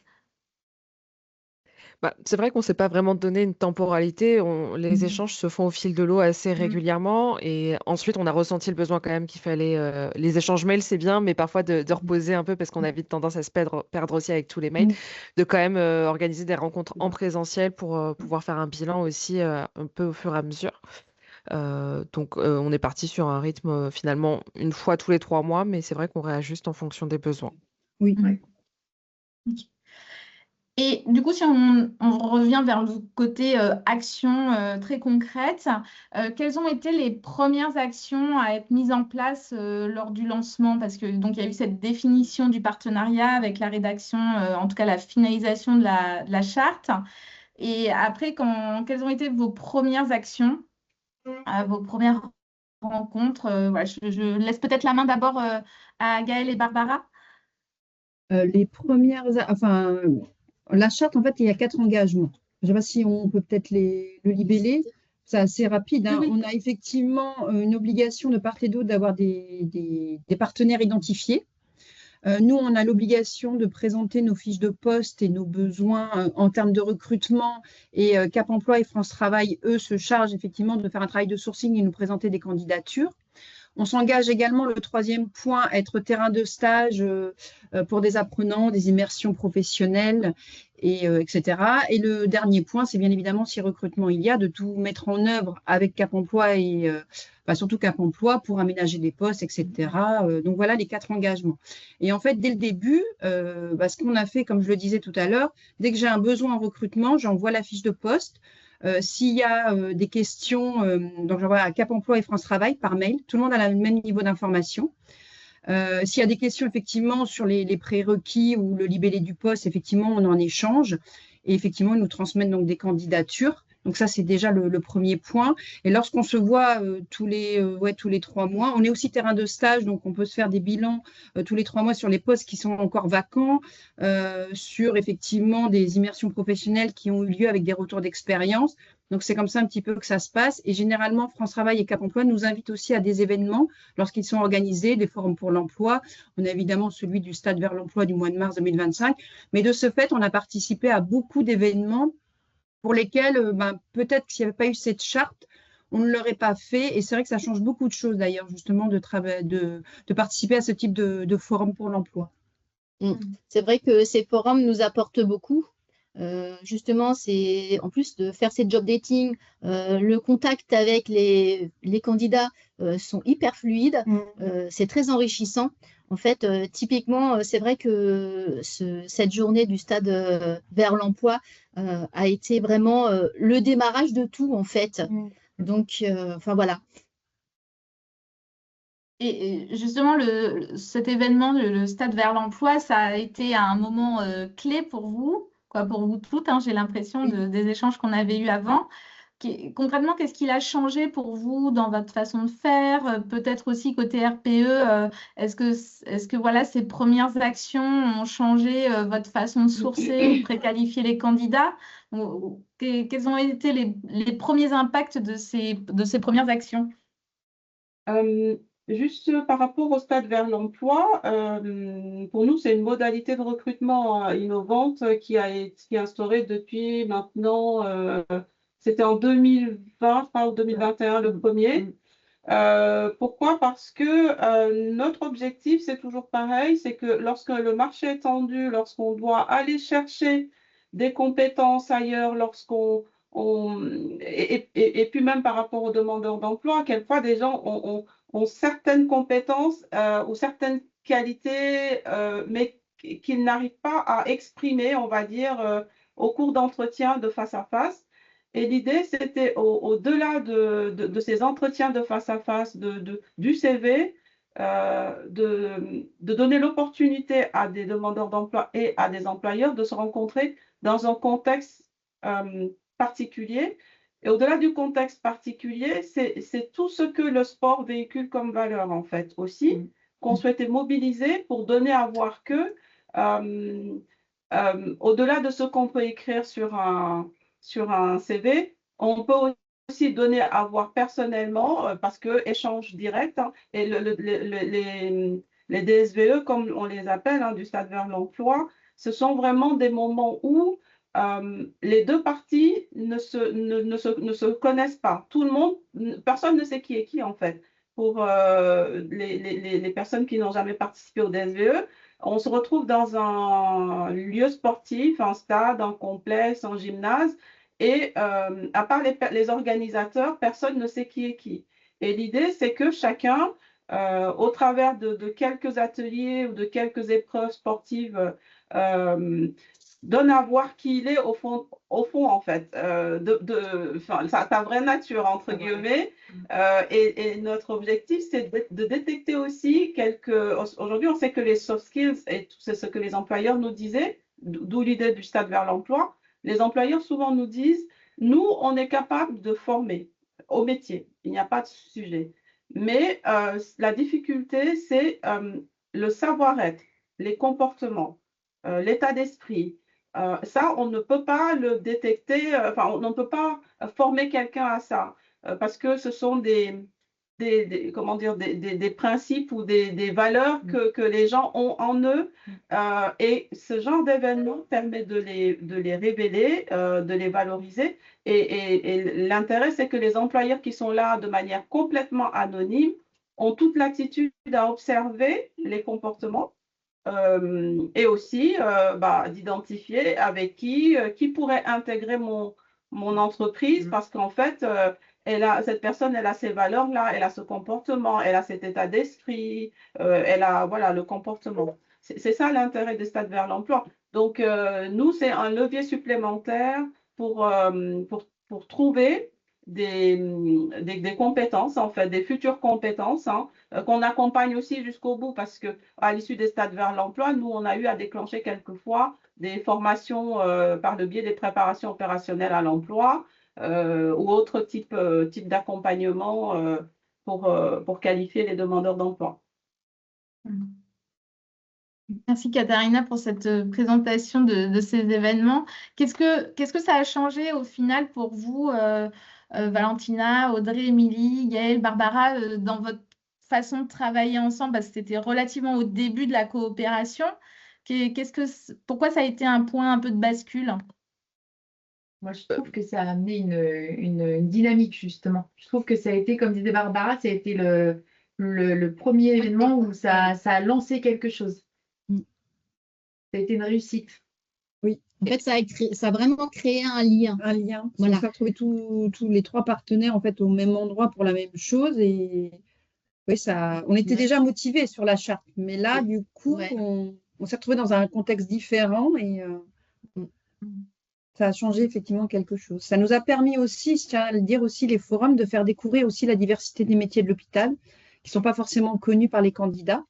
Bah, c'est vrai qu'on ne s'est pas vraiment donné une temporalité. Les échanges se font au fil de l'eau assez régulièrement. Et ensuite, on a ressenti le besoin quand même qu'il fallait. Les échanges mails, c'est bien, mais parfois de reposer un peu parce qu'on a vite tendance à se perdre aussi avec tous les mails. De quand même organiser des rencontres en présentiel pour pouvoir faire un bilan aussi un peu au fur et à mesure. Donc, on est parti sur un rythme finalement une fois tous les 3 mois, mais c'est vrai qu'on réajuste en fonction des besoins. Oui. Ok. Et du coup, si on revient vers le côté action très concrète, quelles ont été les premières actions à être mises en place lors du lancement? Parce que donc il y a eu cette définition du partenariat avec la rédaction, en tout cas la finalisation de la charte. Et après, quelles ont été vos premières actions, vos premières rencontres? Voilà, je laisse peut-être la main d'abord à Gaëlle et Barbara. Les premières, enfin, la charte, en fait, il y a 4 engagements. Je ne sais pas si on peut peut-être le libeller. C'est assez rapide, hein. Oui. On a effectivement une obligation de part et d'autre d'avoir des partenaires identifiés. Nous, on a l'obligation de présenter nos fiches de poste et nos besoins en termes de recrutement. Et Cap Emploi et France Travail, eux, se chargent effectivement de faire un travail de sourcing et nous présenter des candidatures. On s'engage également, le 3e point, à être terrain de stage pour des apprenants, des immersions professionnelles, etc. Et le dernier point, c'est bien évidemment, si recrutement il y a, de tout mettre en œuvre avec Cap Emploi et surtout Cap Emploi pour aménager des postes, etc. Donc voilà les 4 engagements. Et en fait, dès le début, ce qu'on a fait, comme je le disais tout à l'heure, dès que j'ai un besoin en recrutement, j'envoie la fiche de poste. S'il y a des questions, donc j'envoie à Cap Emploi et France Travail par mail. Tout le monde a le même niveau d'information. S'il y a des questions effectivement sur les prérequis ou le libellé du poste, effectivement, on en échange. Et effectivement, ils nous transmettent donc des candidatures. Donc ça, c'est déjà le premier point. Et lorsqu'on se voit tous les 3 mois, on est aussi terrain de stage, donc on peut se faire des bilans tous les 3 mois sur les postes qui sont encore vacants, sur effectivement des immersions professionnelles qui ont eu lieu avec des retours d'expérience. Donc c'est comme ça un petit peu que ça se passe. Et généralement, France Travail et Cap Emploi nous invitent aussi à des événements lorsqu'ils sont organisés, des forums pour l'emploi. On a évidemment celui du Stade vers l'emploi du mois de mars 2025. Mais de ce fait, on a participé à beaucoup d'événements pour lesquels, peut-être s'il n'y avait pas eu cette charte, on ne l'aurait pas fait. Et c'est vrai que ça change beaucoup de choses d'ailleurs, justement, de participer à ce type de forum pour l'emploi. C'est vrai que ces forums nous apportent beaucoup. Justement, c'est en plus de faire ces job dating, le contact avec les candidats sont hyper fluides. C'est très enrichissant. En fait, typiquement, c'est vrai que cette journée du stade vers l'emploi a été vraiment le démarrage de tout, en fait. Donc, enfin voilà. Et justement, cet événement, le Stade vers l'emploi, ça a été un moment clé pour vous, quoi, pour vous toutes, hein, j'ai l'impression des échanges qu'on avait eus avant. Concrètement, qu'est-ce qu'il a changé pour vous dans votre façon de faire? Peut-être aussi côté RPE, est-ce que voilà, ces premières actions ont changé votre façon de sourcer, de préqualifier les candidats? Quels ont été les premiers impacts de ces premières actions? Juste par rapport au stade vers l'emploi, pour nous, c'est une modalité de recrutement innovante qui est instaurée depuis maintenant, c'était en 2020, je crois, ou 2021, le premier. Pourquoi? Parce que notre objectif, c'est toujours pareil, c'est que lorsque le marché est tendu, lorsqu'on doit aller chercher des compétences ailleurs, et puis même par rapport aux demandeurs d'emploi, quelquefois des gens ont certaines compétences ou certaines qualités, mais qu'ils n'arrivent pas à exprimer, on va dire, au cours d'entretiens de face à face. Et l'idée, c'était au-delà de ces entretiens de face à face, du CV, de donner l'opportunité à des demandeurs d'emploi et à des employeurs de se rencontrer dans un contexte particulier. Et au-delà du contexte particulier, c'est tout ce que le sport véhicule comme valeur, en fait, aussi, qu'on souhaitait mobiliser pour donner à voir que, au-delà de ce qu'on peut écrire sur un CV, on peut aussi donné à voir personnellement parce que échange direct, hein, et les DSVE, comme on les appelle, hein, du stade vers l'emploi, ce sont vraiment des moments où les deux parties ne se connaissent pas. Tout le monde, personne ne sait qui est qui en fait. Pour les personnes qui n'ont jamais participé au DSVE, on se retrouve dans un lieu sportif, un stade, un complexe, un gymnase, et à part les organisateurs, personne ne sait qui est qui. Et l'idée, c'est que chacun, au travers de quelques ateliers ou de quelques épreuves sportives, donne à voir qui il est au fond en fait, sa vraie nature, entre guillemets. Et notre objectif, c'est de détecter aussi Aujourd'hui, on sait que les soft skills, et c'est ce que les employeurs nous disaient, d'où l'idée du stade vers l'emploi. Les employeurs souvent nous disent, nous, on est capable de former au métier, il n'y a pas de sujet. Mais la difficulté, c'est le savoir-être, les comportements, l'état d'esprit. Ça, on ne peut pas le détecter, on ne peut pas former quelqu'un à ça, parce que ce sont des principes ou des valeurs que les gens ont en eux, et ce genre d'événement permet de les révéler, de les valoriser, et l'intérêt, c'est que les employeurs qui sont là de manière complètement anonyme ont toute l'attitude à observer les comportements, et aussi d'identifier avec qui pourrait intégrer mon entreprise, parce qu'en fait, cette personne, elle a ces valeurs-là, elle a ce comportement, elle a cet état d'esprit, elle a le comportement. C'est ça l'intérêt des stades vers l'emploi. Donc, nous, c'est un levier supplémentaire pour trouver des compétences, en fait, des futures compétences, hein, qu'on accompagne aussi jusqu'au bout, parce qu'à l'issue des stades vers l'emploi, nous, on a eu à déclencher quelquefois des formations par le biais des préparations opérationnelles à l'emploi, ou autres types d'accompagnement pour qualifier les demandeurs d'emploi. Merci Katharina pour cette présentation de ces événements. Qu'est-ce que ça a changé au final pour vous, Valentina, Audrey, Émilie, Gaëlle, Barbara, dans votre façon de travailler ensemble, parce que c'était relativement au début de la coopération. Pourquoi ça a été un point un peu de bascule? Moi, je trouve que ça a amené une dynamique, justement. Je trouve que ça a été, comme disait Barbara, ça a été le premier événement où ça a lancé quelque chose. Ça a été une réussite. Oui, en fait, ça a vraiment créé un lien. Un lien. Voilà. On s'est retrouvés tous les trois partenaires en fait au même endroit pour la même chose, et oui, on était déjà motivés sur la charte, mais là, du coup, on s'est retrouvés dans un contexte différent, et ça a changé effectivement quelque chose. Ça nous a permis aussi, je tiens à le dire aussi, les forums, de faire découvrir aussi la diversité des métiers de l'hôpital, qui ne sont pas forcément connus par les candidats.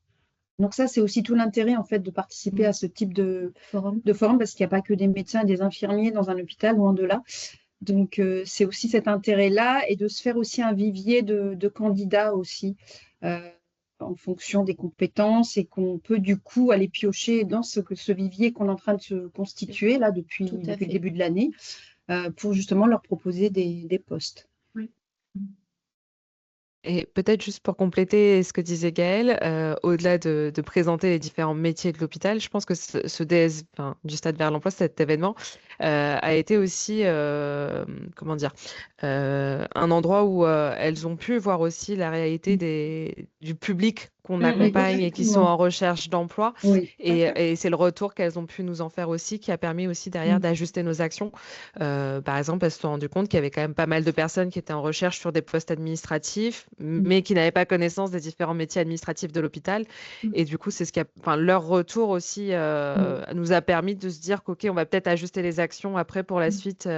Donc ça, c'est aussi tout l'intérêt en fait de participer à ce type de forum, parce qu'il n'y a pas que des médecins et des infirmiers dans un hôpital, loin de là. Donc c'est aussi cet intérêt-là, et de se faire aussi un vivier de candidats aussi, en fonction des compétences, et qu'on peut du coup aller piocher dans ce vivier qu'on est en train de se constituer là depuis le début de l'année, pour justement leur proposer des postes. Et peut-être juste pour compléter ce que disait Gaëlle, au-delà de présenter les différents métiers de l'hôpital, je pense que du stade vers l'emploi, cet événement a été aussi, un endroit où elles ont pu voir aussi la réalité du public qu'on accompagne et qui sont en recherche d'emploi. Et c'est le retour qu'elles ont pu nous en faire aussi, qui a permis aussi derrière d'ajuster nos actions. Par exemple, elles se sont rendues compte qu'il y avait quand même pas mal de personnes qui étaient en recherche sur des postes administratifs, mais qui n'avaient pas connaissance des différents métiers administratifs de l'hôpital. Et du coup, c'est leur retour aussi nous a permis de se dire qu'OK, on va peut-être ajuster les actions après pour la suite,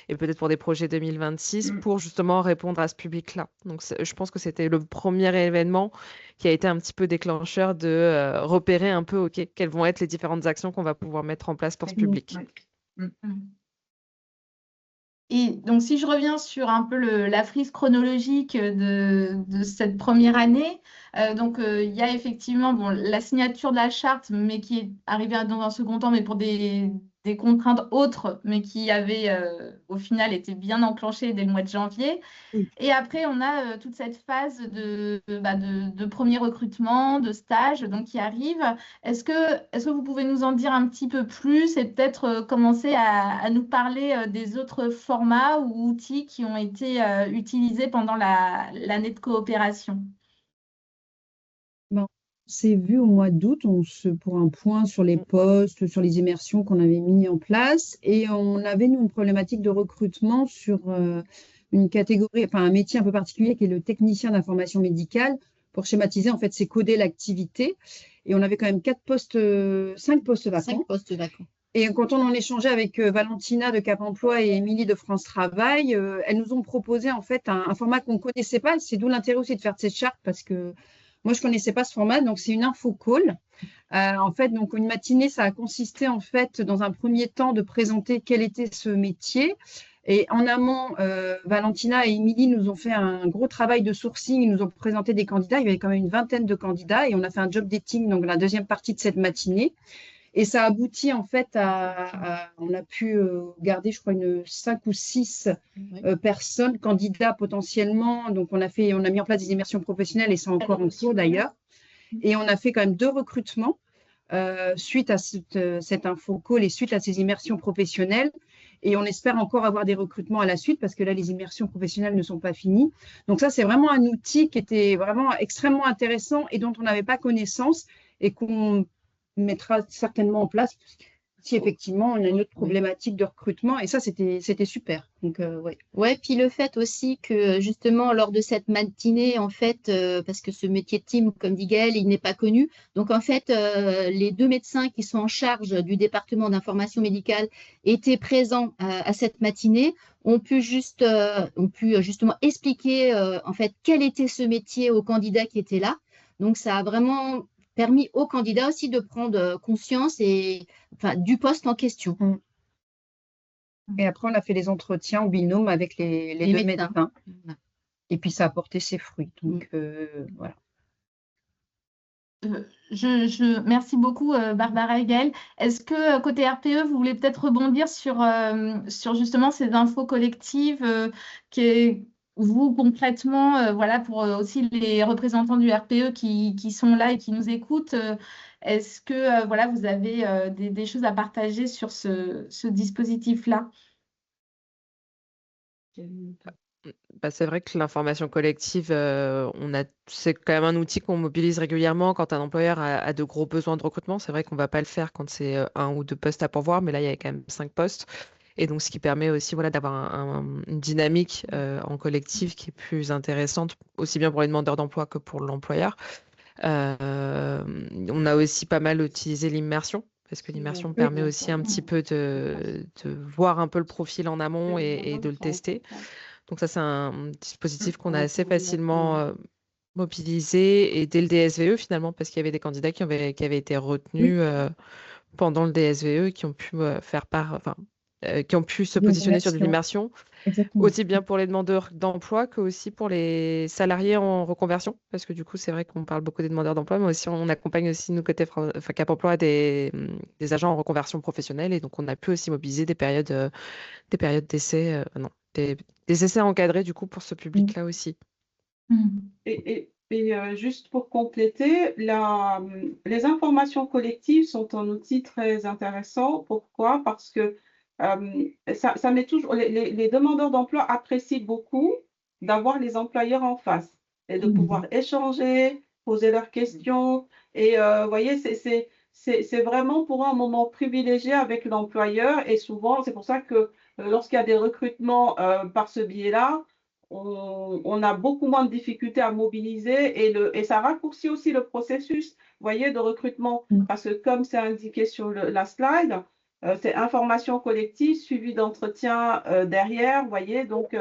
et peut-être pour des projets 2026, pour justement répondre à ce public-là. Donc, je pense que c'était le premier événement qui a été un petit peu déclencheur de repérer un peu quelles vont être les différentes actions qu'on va pouvoir mettre en place pour ce public. Et donc, si je reviens sur un peu la frise chronologique de cette première année, il y a effectivement la signature de la charte, mais qui est arrivée dans un second temps, mais pour des des contraintes autres, mais qui avaient au final été bien enclenchées dès le mois de janvier. Oui. Et après, on a toute cette phase de premier recrutement, de stage donc, qui arrive. Est-ce que vous pouvez nous en dire un petit peu plus et peut-être commencer à nous parler des autres formats ou outils qui ont été utilisés pendant l'année de coopération? Ben, on s'est vu au mois d'août pour un point sur les postes, sur les immersions qu'on avait mis en place. Et on avait, nous, une problématique de recrutement sur une catégorie, enfin un métier un peu particulier qui est le technicien d'information médicale. Pour schématiser, en fait, c'est coder l'activité. Et on avait quand même 5 postes vacants. 5 postes vacants. Et quand on en échangeait avec Valentina de Cap Emploi et Émilie de France Travail, elles nous ont proposé en fait un format qu'on ne connaissait pas. C'est d'où l'intérêt aussi de faire cette charte parce que moi, je ne connaissais pas ce format. Donc, c'est une info call. En fait, donc une matinée, ça a consisté en fait, dans un premier temps, de présenter quel était ce métier. Et en amont, Valentina et Émilie nous ont fait un gros travail de sourcing. Ils nous ont présenté des candidats. Il y avait quand même une vingtaine de candidats et on a fait un job dating, donc la deuxième partie de cette matinée. Et ça aboutit en fait on a pu garder, je crois, 5 ou 6 personnes, candidats potentiellement. Donc, on a mis en place des immersions professionnelles et c'est encore en cours d'ailleurs. Et on a fait quand même 2 recrutements suite à cette info call et suite à ces immersions professionnelles. Et on espère encore avoir des recrutements à la suite parce que là, les immersions professionnelles ne sont pas finies. Donc ça, c'est vraiment un outil qui était vraiment extrêmement intéressant et dont on n'avait pas connaissance et qu'on mettra certainement en place si effectivement on a une autre problématique de recrutement. Et ça, c'était super. Donc, ouais. Ouais, puis le fait aussi que justement lors de cette matinée, en fait, parce que ce métier de team, comme dit Gaëlle, il n'est pas connu. Donc en fait, les 2 médecins qui sont en charge du département d'information médicale étaient présents à cette matinée, ont pu justement expliquer en fait quel était ce métier aux candidats qui étaient là. Donc ça a vraiment permis aux candidats aussi de prendre conscience du poste en question. Et après, on a fait les entretiens en binôme avec les 2 médecins. Et puis, ça a porté ses fruits. Donc, voilà. Merci beaucoup, Barbara et Gaëlle. Est-ce que côté RPE, vous voulez peut-être rebondir sur justement ces infos collectives vous, concrètement, voilà, pour aussi les représentants du RPE qui sont là et qui nous écoutent, est-ce que voilà, vous avez des choses à partager sur ce dispositif-là? C'est vrai que l'information collective, c'est quand même un outil qu'on mobilise régulièrement quand un employeur a de gros besoins de recrutement. C'est vrai qu'on ne va pas le faire quand c'est 1 ou 2 postes à pourvoir, mais là, il y a quand même 5 postes. Et donc, ce qui permet aussi d'avoir une dynamique en collectif qui est plus intéressante, aussi bien pour les demandeurs d'emploi que pour l'employeur. On a aussi pas mal utilisé l'immersion, parce que l'immersion permet aussi un petit peu de voir un peu le profil en amont et de le tester. Donc ça, c'est un dispositif qu'on a assez facilement mobilisé et dès le DSVE finalement, parce qu'il y avait des candidats qui avaient été retenus pendant le DSVE, qui ont pu qui ont pu se positionner sur de l'immersion, aussi bien pour les demandeurs d'emploi que aussi pour les salariés en reconversion, parce que du coup, c'est vrai qu'on parle beaucoup des demandeurs d'emploi, mais aussi on accompagne aussi nous côté Cap Emploi des agents en reconversion professionnelle, et donc on a pu aussi mobiliser des périodes d'essai, des essais encadrés du coup pour ce public-là aussi. Et juste pour compléter, les informations collectives sont un outil très intéressant. Pourquoi? Parce que ça met toujours, les demandeurs d'emploi apprécient beaucoup d'avoir les employeurs en face et de pouvoir échanger, poser leurs questions. Et vous voyez, c'est vraiment pour eux un moment privilégié avec l'employeur. Et souvent, c'est pour ça que lorsqu'il y a des recrutements par ce biais-là, on a beaucoup moins de difficultés à mobiliser et ça raccourcit aussi le processus, voyez, de recrutement. Parce que comme c'est indiqué sur la slide, c'est information collective suivie d'entretien derrière, voyez. Donc,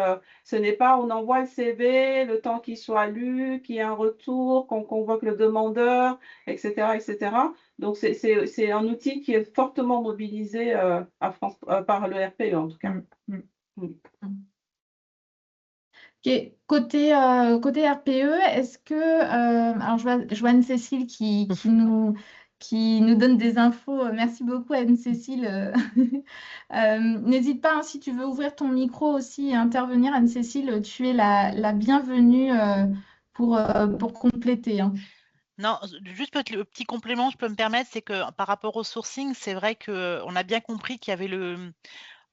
ce n'est pas on envoie le CV, le temps qu'il soit lu, qu'il y ait un retour, qu'on convoque le demandeur, etc., etc. Donc, c'est un outil qui est fortement mobilisé par le RPE en tout cas. Okay. Côté RPE, est-ce que, alors je vois Anne-Cécile qui qui nous donne des infos. Merci beaucoup, Anne-Cécile. N'hésite pas, hein, si tu veux ouvrir ton micro aussi et intervenir, Anne-Cécile, tu es la bienvenue pour compléter, hein. Non, juste le petit complément, je peux me permettre, c'est que par rapport au sourcing, c'est vrai qu'on a bien compris qu'il y avait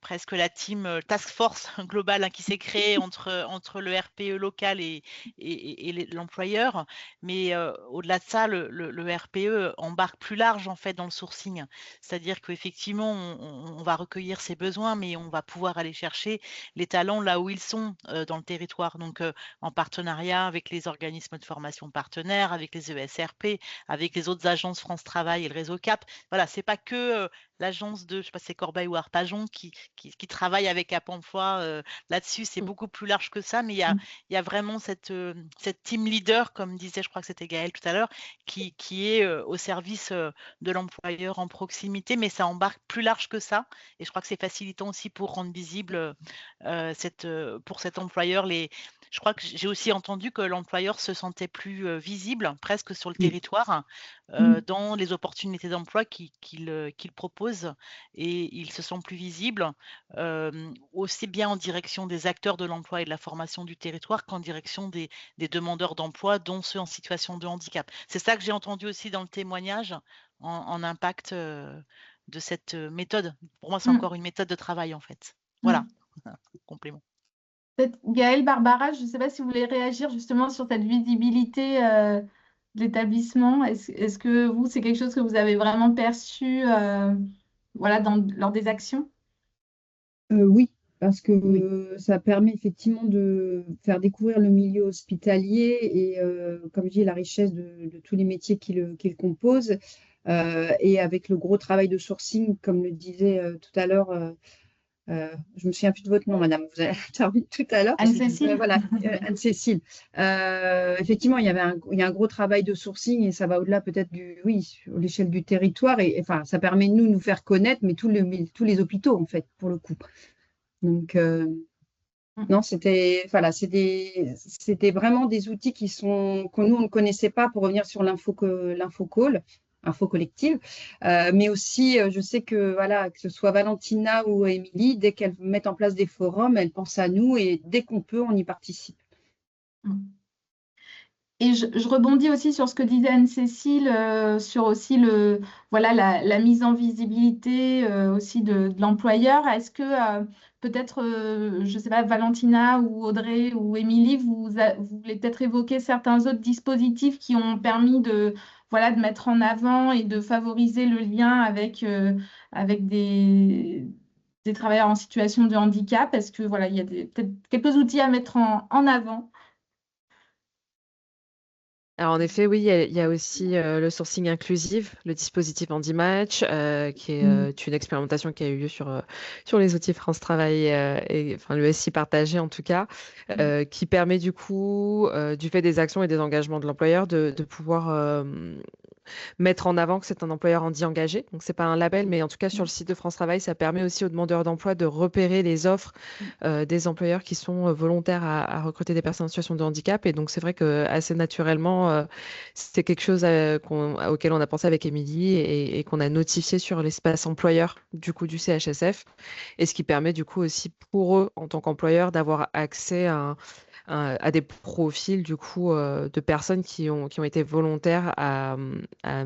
presque la team task force globale, hein, qui s'est créée entre le RPE local et l'employeur. Mais au-delà de ça, le RPE embarque plus large en fait dans le sourcing. C'est-à-dire qu'effectivement, on va recueillir ses besoins, mais on va pouvoir aller chercher les talents là où ils sont dans le territoire. Donc en partenariat avec les organismes de formation partenaires, avec les ESRP, avec les autres agences France Travail et le réseau CAP. Voilà, c'est pas que l'agence de, je sais pas, c'est Corbeil ou Arpajon qui travaille avec Cap Emploi là-dessus. C'est beaucoup plus large que ça, mais il y a vraiment cette team leader, comme disait, je crois que c'était Gaëlle tout à l'heure, qui est au service de l'employeur en proximité, mais ça embarque plus large que ça. Et je crois que c'est facilitant aussi pour rendre visible pour cet employeur je crois que j'ai aussi entendu que l'employeur se sentait plus visible, presque sur le territoire, dans les opportunités d'emploi qu'il propose, et il se sent plus visible, aussi bien en direction des acteurs de l'emploi et de la formation du territoire qu'en direction des demandeurs d'emploi, dont ceux en situation de handicap. C'est ça que j'ai entendu aussi dans le témoignage en impact de cette méthode. Pour moi, c'est encore une méthode de travail en fait. Voilà, complément. Peut-être Gaëlle, Barbara, je ne sais pas si vous voulez réagir justement sur cette visibilité de l'établissement. Est-ce que vous, c'est quelque chose que vous avez vraiment perçu voilà, lors des actions? Oui, parce que ça permet effectivement de faire découvrir le milieu hospitalier et, comme je dis, la richesse de tous les métiers qui le composent. Et avec le gros travail de sourcing, comme le disait tout à l'heure, je me souviens plus de votre nom, madame, vous avez intervenu tout à l'heure. Anne-Cécile. Voilà, Anne-Cécile. Effectivement, il y a un gros travail de sourcing et ça va au-delà peut-être à l'échelle du territoire. Et enfin, ça permet de nous faire connaître, mais tous les hôpitaux, en fait, pour le coup. Donc, non, c'était vraiment des outils que nous, on ne connaissait pas, pour revenir sur info collective. Mais aussi, je sais que, voilà, que ce soit Valentina ou Émilie, dès qu'elles mettent en place des forums, elles pensent à nous et dès qu'on peut, on y participe. Et je rebondis aussi sur ce que disait Anne-Cécile, sur aussi la mise en visibilité aussi de l'employeur. Est-ce que peut-être, je ne sais pas, Valentina ou Audrey ou Émilie, vous voulez peut-être évoquer certains autres dispositifs qui ont permis de mettre en avant et de favoriser le lien avec des travailleurs en situation de handicap? Est-ce que il y a peut-être quelques outils à mettre en avant? Alors en effet, oui, il y a aussi le sourcing inclusif, le dispositif HandiMatch, qui est une expérimentation qui a eu lieu sur les outils France Travail et enfin le SI partagé en tout cas, qui permet du coup, du fait des actions et des engagements de l'employeur, de pouvoir mettre en avant que c'est un employeur handi engagé. Donc, ce n'est pas un label, mais en tout cas, sur le site de France Travail, ça permet aussi aux demandeurs d'emploi de repérer les offres des employeurs qui sont volontaires à recruter des personnes en situation de handicap. Et donc, c'est vrai que assez naturellement, c'est quelque chose auquel on a pensé avec Émilie et qu'on a notifié sur l'espace employeur du coup du CHSF. Et ce qui permet du coup aussi pour eux, en tant qu'employeurs, d'avoir accès à des profils du coup de personnes qui ont été volontaires à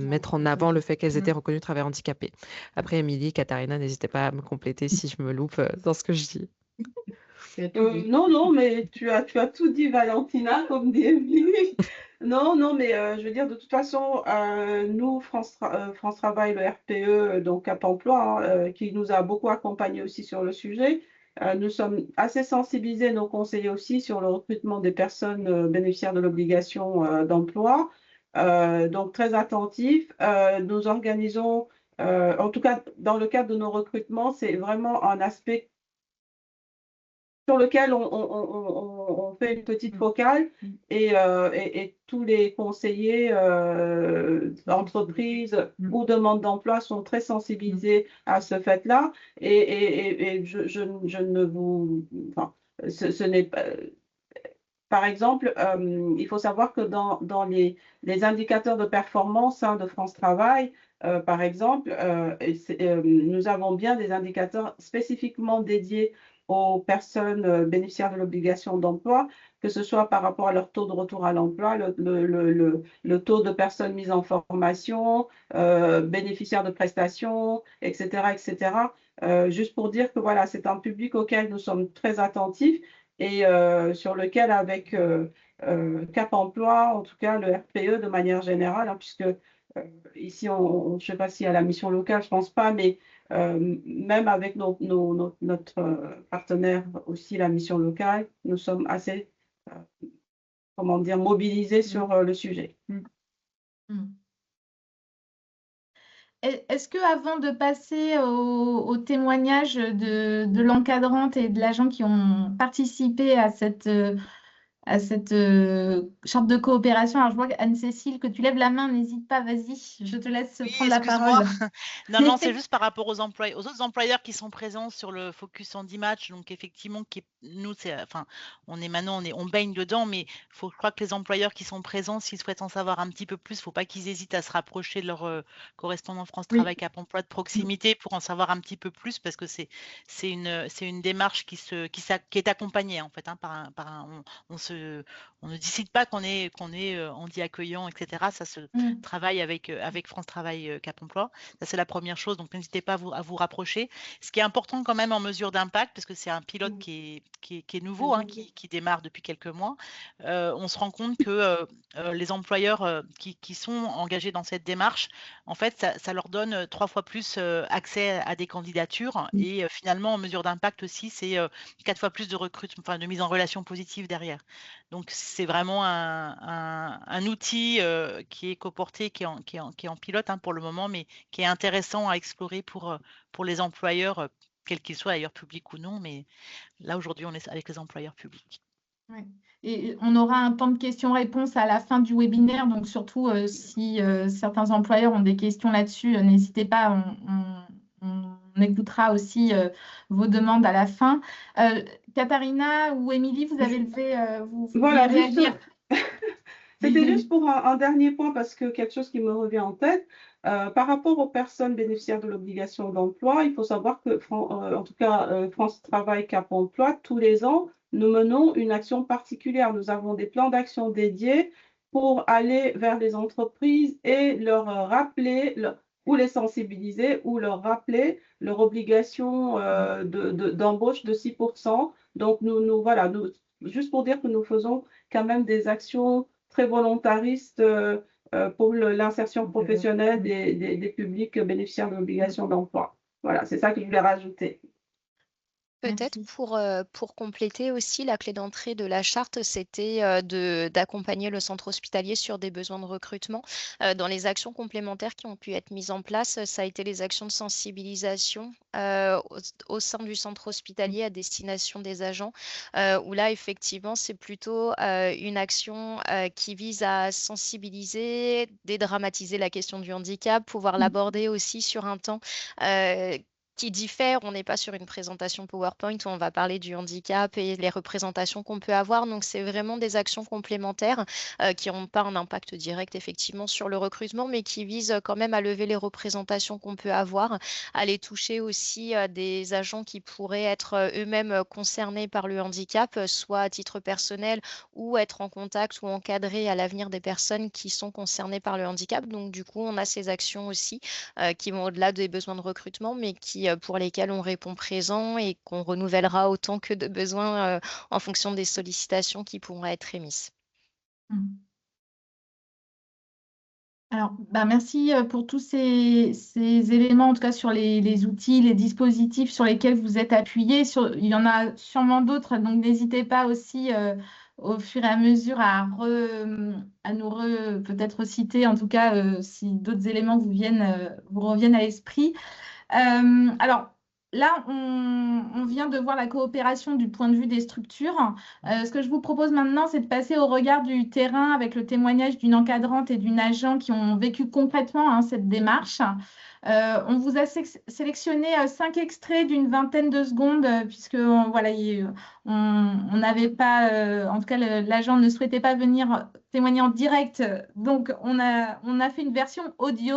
mettre en avant le fait qu'elles étaient reconnues travailleurs handicapés. Après, Émilie, Katharina, n'hésitez pas à me compléter si je me loupe dans ce que je dis. Non, mais tu as tout dit, Valentina, comme dit Émilie. Non, mais je veux dire, de toute façon, nous, France Travail, le RPE, donc Cap Emploi, qui nous a beaucoup accompagnés aussi sur le sujet, nous sommes assez sensibilisés, nos conseillers aussi, sur le recrutement des personnes bénéficiaires de l'obligation d'emploi. Donc, très attentifs. Nous organisons, en tout cas, dans le cadre de nos recrutements, c'est vraiment un aspect sur lequel on fait une petite focale et tous les conseillers d'entreprise ou demande d'emploi sont très sensibilisés à ce fait-là. Et je ne vous... Enfin, ce n'est pas... Par exemple, il faut savoir que dans les indicateurs de performance de France Travail, par exemple, nous avons bien des indicateurs spécifiquement dédiés aux personnes bénéficiaires de l'obligation d'emploi, que ce soit par rapport à leur taux de retour à l'emploi, le taux de personnes mises en formation, bénéficiaires de prestations, etc., etc. Juste pour dire que voilà, c'est un public auquel nous sommes très attentifs et sur lequel, avec Cap Emploi, en tout cas le RPE de manière générale, puisque ici, je ne sais pas s'il y a la mission locale, je ne pense pas, mais même avec notre partenaire aussi, la mission locale, nous sommes assez, comment dire, mobilisés sur le sujet. Est-ce que avant de passer au témoignage de l'encadrante et de l'agent qui ont participé à cette charte de coopération, alors je vois Anne-Cécile que tu lèves la main, n'hésite pas, vas-y, je te laisse Oui, prendre la excuse-moi. parole. Non, c'est juste par rapport aux autres employeurs qui sont présents sur le Focus en 10 matchs. Donc, effectivement, nous, on baigne dedans, mais je crois que les employeurs qui sont présents, s'ils souhaitent en savoir un petit peu plus, il ne faut pas qu'ils hésitent à se rapprocher de leur correspondant France Travail Cap Emploi de proximité pour en savoir un petit peu plus, parce que c'est une démarche qui est accompagnée, en fait, on ne décide pas qu'on est handi accueillant, etc. Ça se travaille avec France Travail Cap Emploi. Ça, c'est la première chose. Donc, n'hésitez pas à vous rapprocher. Ce qui est important quand même en mesure d'impact, parce que c'est un pilote qui est nouveau, qui démarre depuis quelques mois, on se rend compte que les employeurs qui sont engagés dans cette démarche, en fait, ça leur donne 3 fois plus accès à des candidatures. Et finalement, en mesure d'impact aussi, c'est 4 fois plus de recrutement, enfin, de mise en relation positive derrière. Donc, c'est vraiment un outil qui est coporté, qui est en pilote pour le moment, mais qui est intéressant à explorer pour les employeurs, quels qu'ils soient, d'ailleurs publics ou non. Mais là, aujourd'hui, on est avec les employeurs publics. Ouais. Et on aura un temps de questions-réponses à la fin du webinaire, donc surtout si certains employeurs ont des questions là-dessus, n'hésitez pas, on écoutera aussi vos demandes à la fin. Katharina ou Émilie, vous avez levé, vous Voilà, voulez réagir? C'était juste pour un dernier point, parce que quelque chose qui me revient en tête, par rapport aux personnes bénéficiaires de l'obligation d'emploi, il faut savoir que, en tout cas, France Travail Cap Emploi, tous les ans, nous menons une action particulière. Nous avons des plans d'action dédiés pour aller vers les entreprises et leur rappeler, ou les sensibiliser, ou leur rappeler leur obligation d'embauche de 6%. Donc, voilà, juste pour dire que nous faisons quand même des actions très volontariste pour l'insertion professionnelle des publics bénéficiaires de l'obligation d'emploi. Voilà, c'est ça que je voulais rajouter. Peut-être pour compléter aussi, la clé d'entrée de la charte, c'était d'accompagner le centre hospitalier sur des besoins de recrutement. Dans les actions complémentaires qui ont pu être mises en place, ça a été les actions de sensibilisation au sein du centre hospitalier à destination des agents, où là, effectivement, c'est plutôt une action qui vise à sensibiliser, dédramatiser la question du handicap, pouvoir l'aborder aussi sur un temps qui diffère. On n'est pas sur une présentation PowerPoint où on va parler du handicap et les représentations qu'on peut avoir. Donc, c'est vraiment des actions complémentaires qui n'ont pas un impact direct, effectivement, sur le recrutement, mais qui visent quand même à lever les représentations qu'on peut avoir, à les toucher aussi des agents qui pourraient être eux-mêmes concernés par le handicap, soit à titre personnel ou être en contact ou encadrer à l'avenir des personnes qui sont concernées par le handicap. Donc, du coup, on a ces actions aussi qui vont au-delà des besoins de recrutement, mais pour lesquels on répond présent et qu'on renouvellera autant que de besoin en fonction des sollicitations qui pourront être émises. Alors, merci pour tous ces éléments, en tout cas sur les outils, les dispositifs sur lesquels vous êtes appuyés. Il y en a sûrement d'autres, donc n'hésitez pas aussi au fur et à mesure à nous peut-être citer, en tout cas, si d'autres éléments vous reviennent à l'esprit. Alors, là, on vient de voir la coopération du point de vue des structures. Ce que je vous propose maintenant, c'est de passer au regard du terrain avec le témoignage d'une encadrante et d'une agent qui ont vécu concrètement cette démarche. On vous a sélectionné 5 extraits d'une vingtaine de secondes, puisque voilà, on n'avait pas, en tout cas, l'agent ne souhaitait pas venir témoigner en direct. Donc, on a fait une version audio.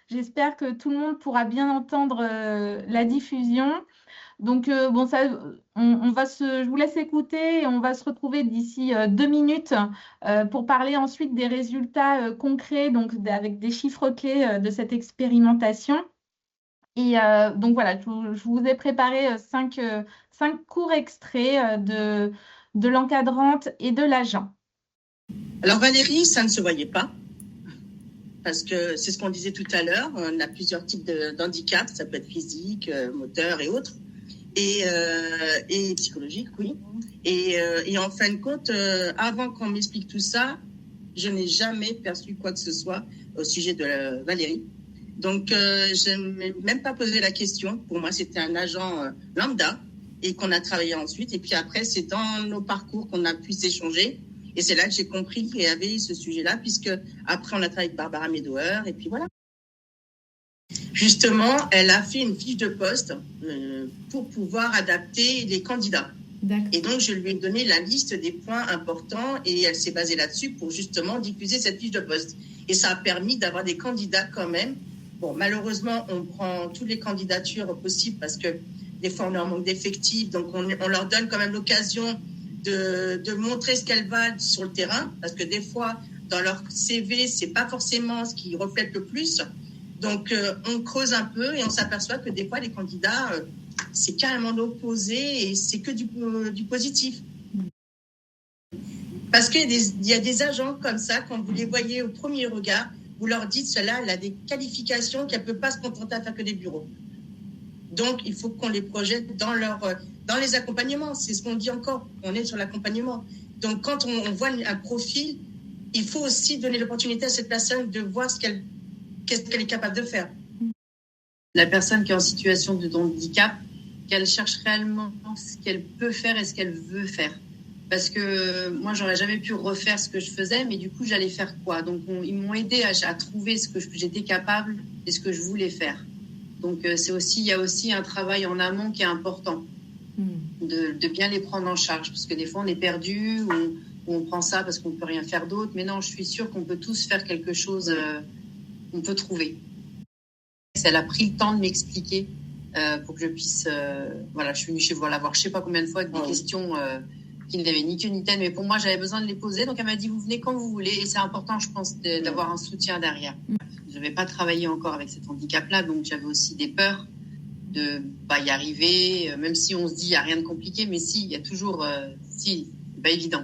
J'espère que tout le monde pourra bien entendre la diffusion. Donc, bon, ça, je vous laisse écouter et on va se retrouver d'ici 2 minutes pour parler ensuite des résultats concrets, donc avec des chiffres clés de cette expérimentation. Et donc voilà, je vous ai préparé 5 courts extraits de l'encadrante et de l'agent. Alors Valérie, ça ne se voyait pas, parce que c'est ce qu'on disait tout à l'heure, on a plusieurs types d'handicaps, ça peut être physique, moteur et autres. Et psychologique, oui. Et en fin de compte, avant qu'on m'explique tout ça, je n'ai jamais perçu quoi que ce soit au sujet de Valérie. Donc, je n'ai même pas posé la question. Pour moi, c'était un agent lambda et qu'on a travaillé ensuite. Et puis après, c'est dans nos parcours qu'on a pu s'échanger. Et c'est là que j'ai compris qu'il y avait ce sujet-là, puisque après, on a travaillé avec Barbara Medauer. Et puis voilà. Justement, elle a fait une fiche de poste pour pouvoir adapter les candidats. Et donc, je lui ai donné la liste des points importants et elle s'est basée là-dessus pour justement diffuser cette fiche de poste. Et ça a permis d'avoir des candidats quand même. Bon, malheureusement, on prend toutes les candidatures possibles parce que des fois, on est en manque d'effectifs. Donc, on leur donne quand même l'occasion de montrer ce qu'elles valent sur le terrain. Parce que des fois, dans leur CV, c'est pas forcément ce qui reflète le plus. Donc, on creuse un peu et on s'aperçoit que des fois, les candidats, c'est carrément l'opposé et c'est que du positif. Parce qu'il y a des agents comme ça, quand vous les voyez au premier regard, vous leur dites, celle-là, elle a des qualifications qu'elle ne peut pas se contenter à faire que des bureaux. Donc, il faut qu'on les projette dans les accompagnements. C'est ce qu'on dit encore, on est sur l'accompagnement. Donc, quand on voit un profil, il faut aussi donner l'opportunité à cette personne de voir qu'est-ce qu'elle est capable de faire. La personne qui est en situation de handicap, qu'elle cherche réellement ce qu'elle peut faire et ce qu'elle veut faire. Parce que moi, j'aurais jamais pu refaire ce que je faisais, mais du coup, j'allais faire quoi? Donc, ils m'ont aidé à trouver ce que j'étais capable et ce que je voulais faire. Donc, il y a aussi un travail en amont qui est important, de bien les prendre en charge. Parce que des fois, on est perdu, ou on prend ça parce qu'on ne peut rien faire d'autre. Mais non, je suis sûre qu'on peut tous faire quelque chose, on peut trouver. Elle a pris le temps de m'expliquer pour que je puisse... voilà, je suis venue chez vous la voir je ne sais pas combien de fois avec des questions qui n'avaient ni queue ni tête, mais pour moi, j'avais besoin de les poser. Donc, elle m'a dit, vous venez quand vous voulez. Et c'est important, je pense, d'avoir un soutien derrière. Je n'avais pas travaillé encore avec cet handicap-là, donc j'avais aussi des peurs de ne pas y arriver, même si on se dit, il n'y a rien de compliqué, mais si, il y a toujours... c'est pas évident.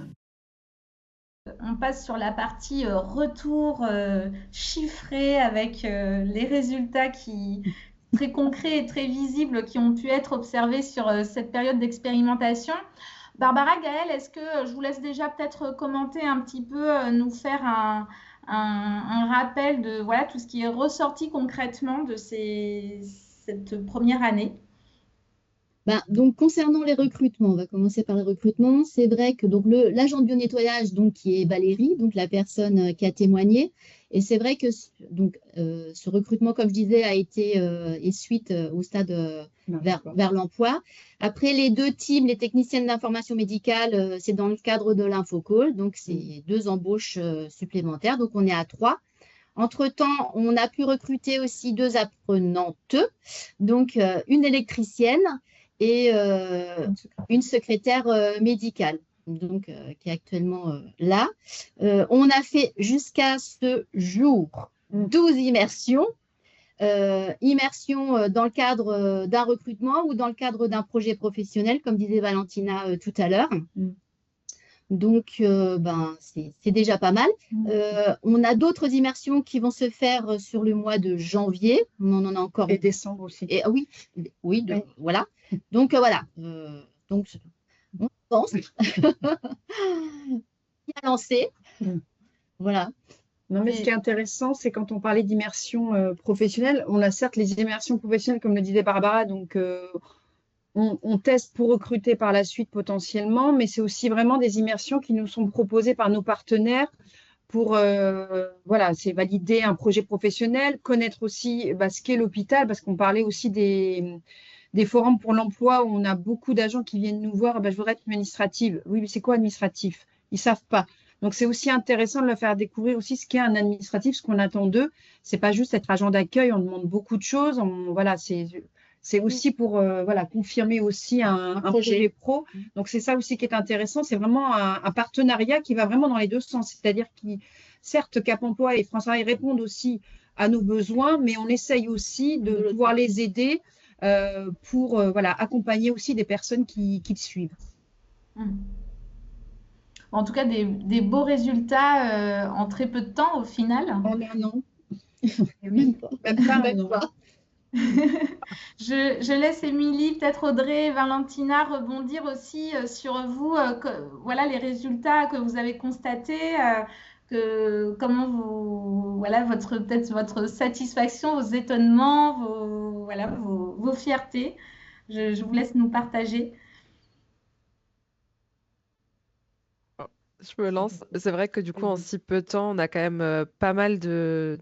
On passe sur la partie retour chiffré avec les résultats très concrets et très visibles qui ont pu être observés sur cette période d'expérimentation. Barbara, Gaëlle, est-ce que je vous laisse déjà peut-être commenter un petit peu, nous faire un rappel de voilà, tout ce qui est ressorti concrètement de cette première année? Donc, concernant les recrutements, on va commencer par les recrutements. C'est vrai que l'agent de bio-nettoyage, qui est Valérie, donc la personne qui a témoigné, et c'est vrai que ce recrutement, comme je disais, a été et suite au stade vers l'emploi. Après, les 2 teams, les techniciennes d'information médicale, c'est dans le cadre de l'Infocall, donc c'est 2 embauches supplémentaires, donc on est à 3. Entre-temps, on a pu recruter aussi 2 apprenantes, donc une électricienne et une secrétaire médicale, donc qui est actuellement là. On a fait jusqu'à ce jour 12 immersions. Immersion dans le cadre d'un recrutement ou dans le cadre d'un projet professionnel, comme disait Valentina tout à l'heure. Donc, c'est déjà pas mal. On a d'autres immersions qui vont se faire sur le mois de janvier. On en a encore. Et décembre aussi. Et, oui. Voilà. Donc, voilà. Donc, on pense à lancer. Voilà. Non, mais ce qui est intéressant, c'est quand on parlait d'immersion professionnelle, on a certes les immersions professionnelles, comme le disait Barbara, donc on teste pour recruter par la suite potentiellement, mais c'est aussi vraiment des immersions qui nous sont proposées par nos partenaires pour voilà, c'est valider un projet professionnel, connaître aussi ce qu'est l'hôpital, parce qu'on parlait aussi des forums pour l'emploi où on a beaucoup d'agents qui viennent nous voir, je voudrais être administrative. Oui, mais c'est quoi administratif? Ils savent pas. Donc, c'est aussi intéressant de leur faire découvrir aussi ce qu'est un administratif, ce qu'on attend d'eux. C'est pas juste être agent d'accueil, on demande beaucoup de choses. Voilà, c'est aussi pour voilà, confirmer aussi un projet pro. Donc, c'est ça aussi qui est intéressant. C'est vraiment un partenariat qui va vraiment dans les deux sens. C'est-à-dire que, certes, Cap Emploi et France Travail répondent aussi à nos besoins, mais on essaye aussi de pouvoir les aider pour voilà, accompagner aussi des personnes qui le suivent. En tout cas, des beaux résultats en très peu de temps au final. En un an. Même pas. Même pas. Je laisse Émilie, peut-être Audrey, Valentina rebondir aussi sur vous, voilà les résultats que vous avez constatés, comment vous, voilà peut-être votre satisfaction, vos étonnements, vos fiertés. Je vous laisse nous partager. Je me lance. C'est vrai que du coup, en si peu de temps, on a quand même pas mal de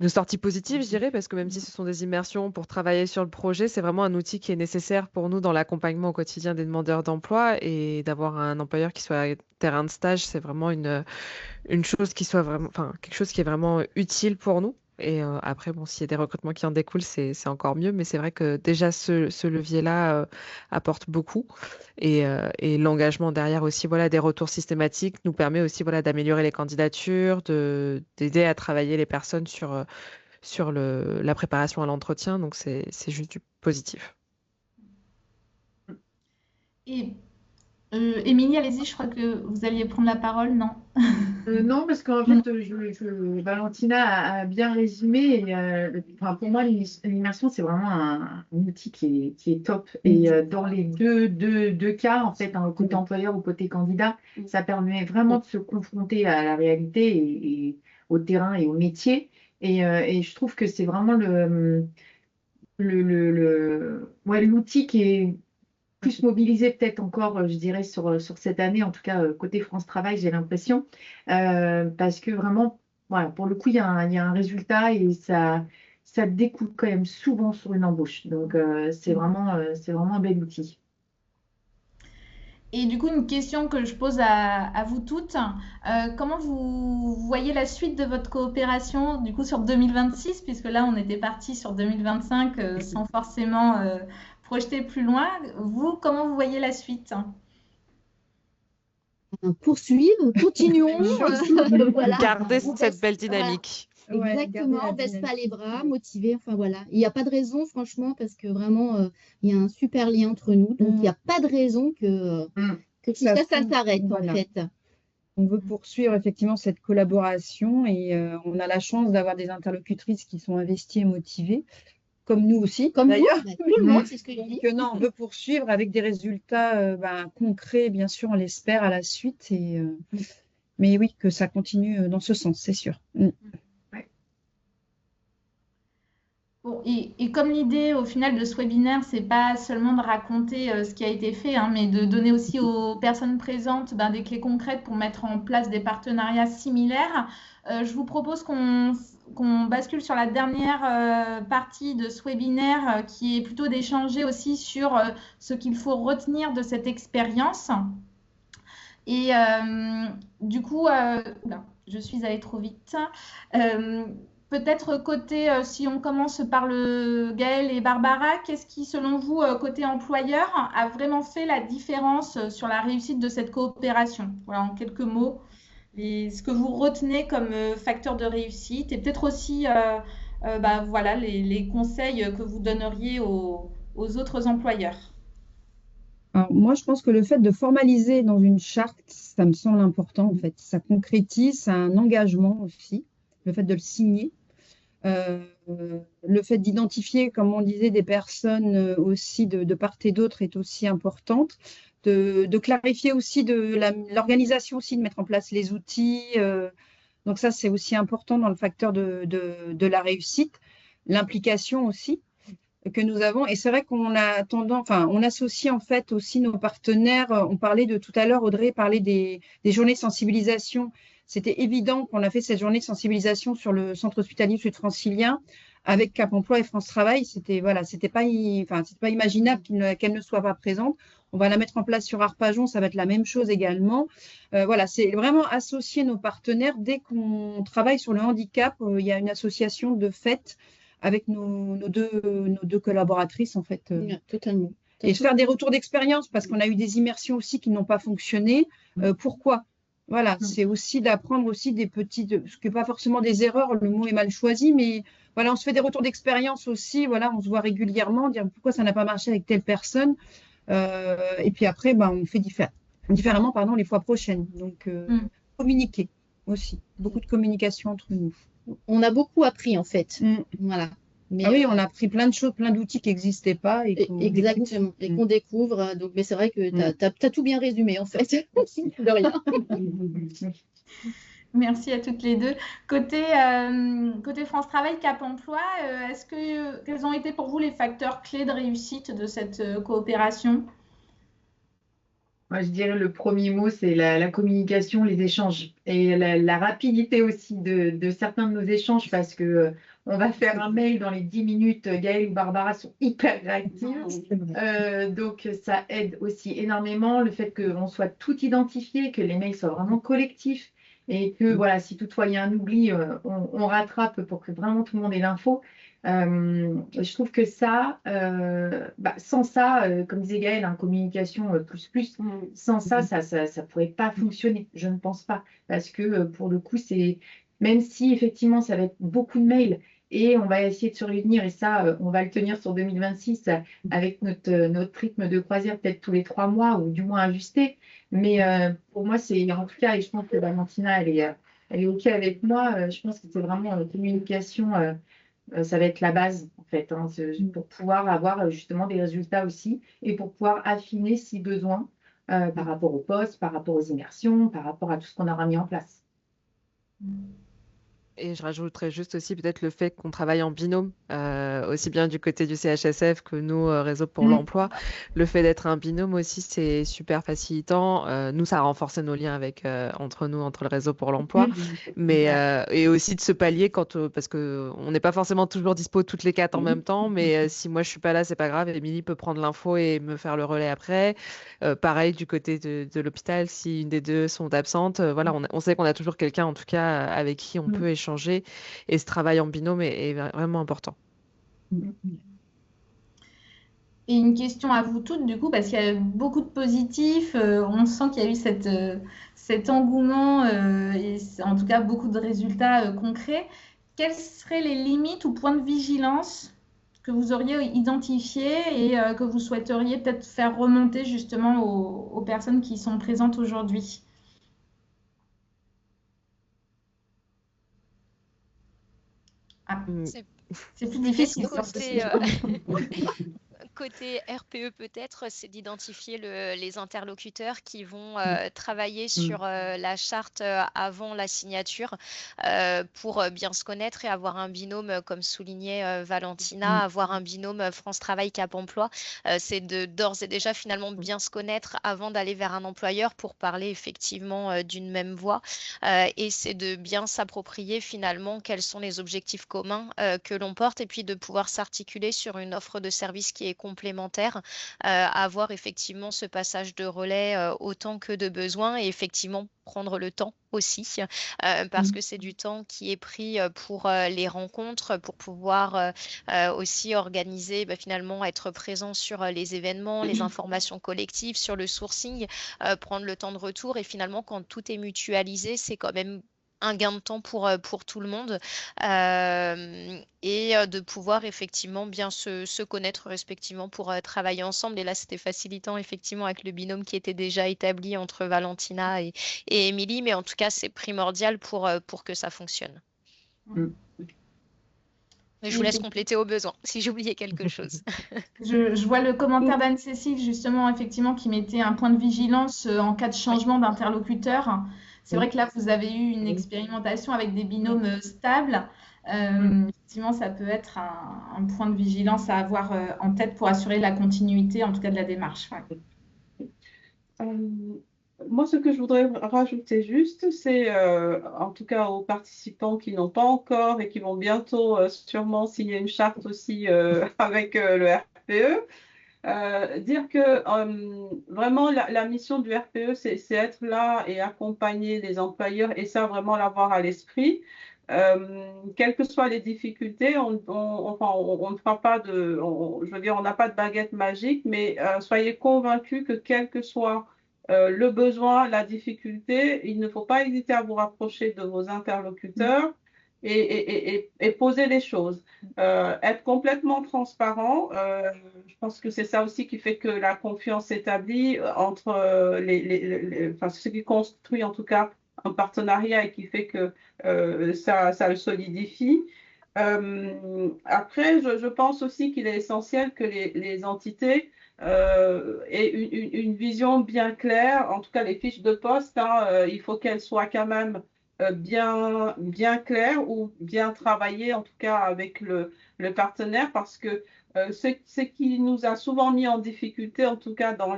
sorties positives, je dirais, parce que même si ce sont des immersions pour travailler sur le projet, c'est vraiment un outil qui est nécessaire pour nous dans l'accompagnement au quotidien des demandeurs d'emploi, et d'avoir un employeur qui soit terrain de stage, c'est vraiment une chose qui soit vraiment, enfin, quelque chose qui est vraiment utile pour nous. Et après, bon, s'il y a des recrutements qui en découlent, c'est encore mieux. Mais c'est vrai que déjà, ce levier-là apporte beaucoup. Et l'engagement derrière aussi, voilà, des retours systématiques nous permet aussi, voilà, d'améliorer les candidatures, d'aider à travailler les personnes sur la préparation à l'entretien. Donc, c'est juste du positif. Et Émilie, allez-y, je crois que vous alliez prendre la parole, non? Non, parce qu'en fait, Valentina a bien résumé. Pour moi, l'immersion, c'est vraiment un outil qui est top. Et dans les deux cas, en fait, côté employeur ou côté candidat, ça permet vraiment de se confronter à la réalité et au terrain et au métier. Et je trouve que c'est vraiment l'outil qui est plus mobilisé peut-être encore, je dirais, sur cette année, en tout cas côté France Travail, j'ai l'impression, parce que vraiment, voilà, pour le coup, il y a un résultat et ça découle quand même souvent sur une embauche. Donc, c'est vraiment un bel outil. Et du coup, une question que je pose à vous toutes, comment vous voyez la suite de votre coopération du coup sur 2026, puisque là, on était parti sur 2025 sans forcément projeter plus loin. Vous, comment vous voyez la suite? Poursuivre, continuons. Voilà. Garder cette belle dynamique. Voilà. Exactement, on ne baisse pas les bras, motivé, enfin voilà. Il n'y a pas de raison, franchement, parce que vraiment, il y a un super lien entre nous. Donc, il n'y a pas de raison que tout ça s'arrête, voilà. En fait. On veut poursuivre effectivement cette collaboration et on a la chance d'avoir des interlocutrices qui sont investies et motivées, comme nous aussi, d'ailleurs. Tout le monde, c'est ce que je dis. Non, on veut poursuivre avec des résultats concrets, bien sûr, on l'espère à la suite. Mais oui, que ça continue dans ce sens, c'est sûr. Bon, et comme l'idée au final de ce webinaire, c'est pas seulement de raconter ce qui a été fait, mais de donner aussi aux personnes présentes des clés concrètes pour mettre en place des partenariats similaires, je vous propose qu'on bascule sur la dernière partie de ce webinaire qui est plutôt d'échanger aussi sur ce qu'il faut retenir de cette expérience. Et du coup, je suis allée trop vite. Peut-être côté, si on commence par Gaël et Barbara, qu'est-ce qui, selon vous, côté employeur, a vraiment fait la différence sur la réussite de cette coopération? Voilà, en quelques mots, ce que vous retenez comme facteur de réussite et peut-être aussi voilà, les conseils que vous donneriez aux autres employeurs. Alors, moi, je pense que le fait de formaliser dans une charte, ça me semble important, en fait. Ça concrétise, ça a un engagement aussi, le fait de le signer. Le fait d'identifier, comme on disait, des personnes aussi de part et d'autre est aussi importante. De clarifier aussi l'organisation aussi, de mettre en place les outils. Donc ça, c'est aussi important dans le facteur de la réussite. L'implication aussi que nous avons. Et c'est vrai qu'on a on associe en fait aussi nos partenaires. On parlait de tout à l'heure, Audrey parlait des journées de sensibilisation. c'était évident qu'on a fait cette journée de sensibilisation sur le centre hospitalier sud-francilien avec Cap Emploi et France Travail. C'était pas imaginable qu'elle ne soit pas présente. On va la mettre en place sur Arpajon, ça va être la même chose également. Voilà, c'est vraiment associer nos partenaires. Dès qu'on travaille sur le handicap, il y a une association de fait avec nos deux collaboratrices, en fait. Totalement. Et faire des retours d'expérience, parce qu'on a eu des immersions aussi qui n'ont pas fonctionné. Pourquoi? Voilà, c'est aussi d'apprendre aussi des petites, ce que pas forcément des erreurs, le mot est mal choisi, mais voilà, on se fait des retours d'expérience aussi. Voilà, on se voit régulièrement, dire pourquoi ça n'a pas marché avec telle personne. Et puis après, on fait différemment, les fois prochaines. Donc, communiquer aussi, beaucoup de communication entre nous. On a beaucoup appris en fait. Voilà. Mais oui, on a appris plein de choses, plein d'outils qui n'existaient pas. Exactement, et qu'on découvre. Donc, mais c'est vrai que tu as tout bien résumé en fait. De rien. Merci à toutes les deux. Côté France Travail, Cap Emploi, quels ont été pour vous les facteurs clés de réussite de cette coopération? Moi, je dirais le premier mot, c'est la communication, les échanges et la rapidité aussi de certains de nos échanges parce que on va faire un mail dans les 10 minutes. Gaëlle ou Barbara sont hyper réactives. Donc, ça aide aussi énormément. Le fait qu'on soit tout identifié, que les mails soient vraiment collectifs et que, voilà, si toutefois il y a un oubli, on rattrape pour que vraiment tout le monde ait l'info. Je trouve que ça, sans ça, comme disait Gaëlle, communication plus, sans ça pourrait pas fonctionner. Je ne pense pas. Parce que pour le coup, même si effectivement ça va être beaucoup de mails et on va essayer de survenir, et ça, on va le tenir sur 2026 avec notre rythme de croisière, peut-être tous les 3 mois ou du moins ajusté. Mais pour moi, c'est en tout cas, et je pense que Valentina, elle est OK avec moi, je pense que c'est vraiment la communication. Ça va être la base, en fait, pour pouvoir avoir justement des résultats aussi et pour pouvoir affiner si besoin par rapport au poste, par rapport aux immersions, par rapport à tout ce qu'on aura mis en place. Et je rajouterais juste aussi peut-être le fait qu'on travaille en binôme, aussi bien du côté du CHSF que nous, Réseau pour l'emploi. Le fait d'être un binôme aussi, c'est super facilitant. Nous, ça a renforcé nos liens entre nous, entre le Réseau pour l'emploi. Et aussi de se pallier parce qu'on n'est pas forcément toujours dispo toutes les 4 en même temps. Mais si moi, je suis pas là, c'est pas grave. Émilie peut prendre l'info et me faire le relais après. Pareil du côté de l'hôpital, si une des deux sont absentes, voilà, on sait qu'on a toujours quelqu'un, en tout cas, avec qui on peut échanger. Et ce travail en binôme est vraiment important. Et une question à vous toutes, du coup, parce qu'il y a beaucoup de positifs, on sent qu'il y a eu cet engouement et en tout cas beaucoup de résultats concrets. Quelles seraient les limites ou points de vigilance que vous auriez identifiés et que vous souhaiteriez peut-être faire remonter justement aux personnes qui sont présentes aujourd'hui? C'est plus difficile. Côté RPE peut-être, c'est d'identifier les interlocuteurs qui vont travailler sur la charte avant la signature pour bien se connaître et avoir un binôme, comme soulignait Valentina, avoir un binôme France Travail Cap Emploi. C'est d'ores et déjà finalement bien se connaître avant d'aller vers un employeur pour parler effectivement d'une même voix. Et c'est de bien s'approprier finalement quels sont les objectifs communs que l'on porte et puis de pouvoir s'articuler sur une offre de service qui est complémentaire, avoir effectivement ce passage de relais autant que de besoin et effectivement prendre le temps aussi parce que c'est du temps qui est pris pour les rencontres, pour pouvoir aussi organiser, finalement être présent sur les événements, les informations collectives, sur le sourcing, prendre le temps de retour et finalement quand tout est mutualisé, c'est quand même un gain de temps pour tout le monde et de pouvoir effectivement bien se connaître respectivement pour travailler ensemble. Et là, c'était facilitant effectivement avec le binôme qui était déjà établi entre Valentina et Émilie, mais en tout cas, c'est primordial pour que ça fonctionne. Mais je vous laisse compléter au besoin si j'ai oublié quelque chose. Je vois le commentaire d'Anne-Cécile justement effectivement qui mettait un point de vigilance en cas de changement d'interlocuteur. C'est vrai que là, vous avez eu une expérimentation avec des binômes stables. Effectivement, ça peut être un point de vigilance à avoir en tête pour assurer la continuité, en tout cas de la démarche. moi, ce que je voudrais rajouter juste, c'est en tout cas aux participants qui n'ont pas encore et qui vont bientôt sûrement signer une charte aussi avec le RPE, dire que vraiment la mission du RPE, c'est être là et accompagner les employeurs et ça vraiment l'avoir à l'esprit. Quelles que soient les difficultés, on ne fera pas je veux dire, on n'a pas de baguette magique, mais soyez convaincus que quel que soit le besoin, la difficulté, il ne faut pas hésiter à vous rapprocher de vos interlocuteurs et poser les choses. Être complètement transparent, je pense que c'est ça aussi qui fait que la confiance s'établit entre enfin, ce qui construit en tout cas un partenariat et qui fait que ça le solidifie. Après, je pense aussi qu'il est essentiel que les entités aient une vision bien claire. En tout cas, les fiches de poste, hein, il faut qu'elles soient quand même bien claires ou bien travaillées, en tout cas avec le partenaire, parce que ce qui nous a souvent mis en difficulté, en tout cas dans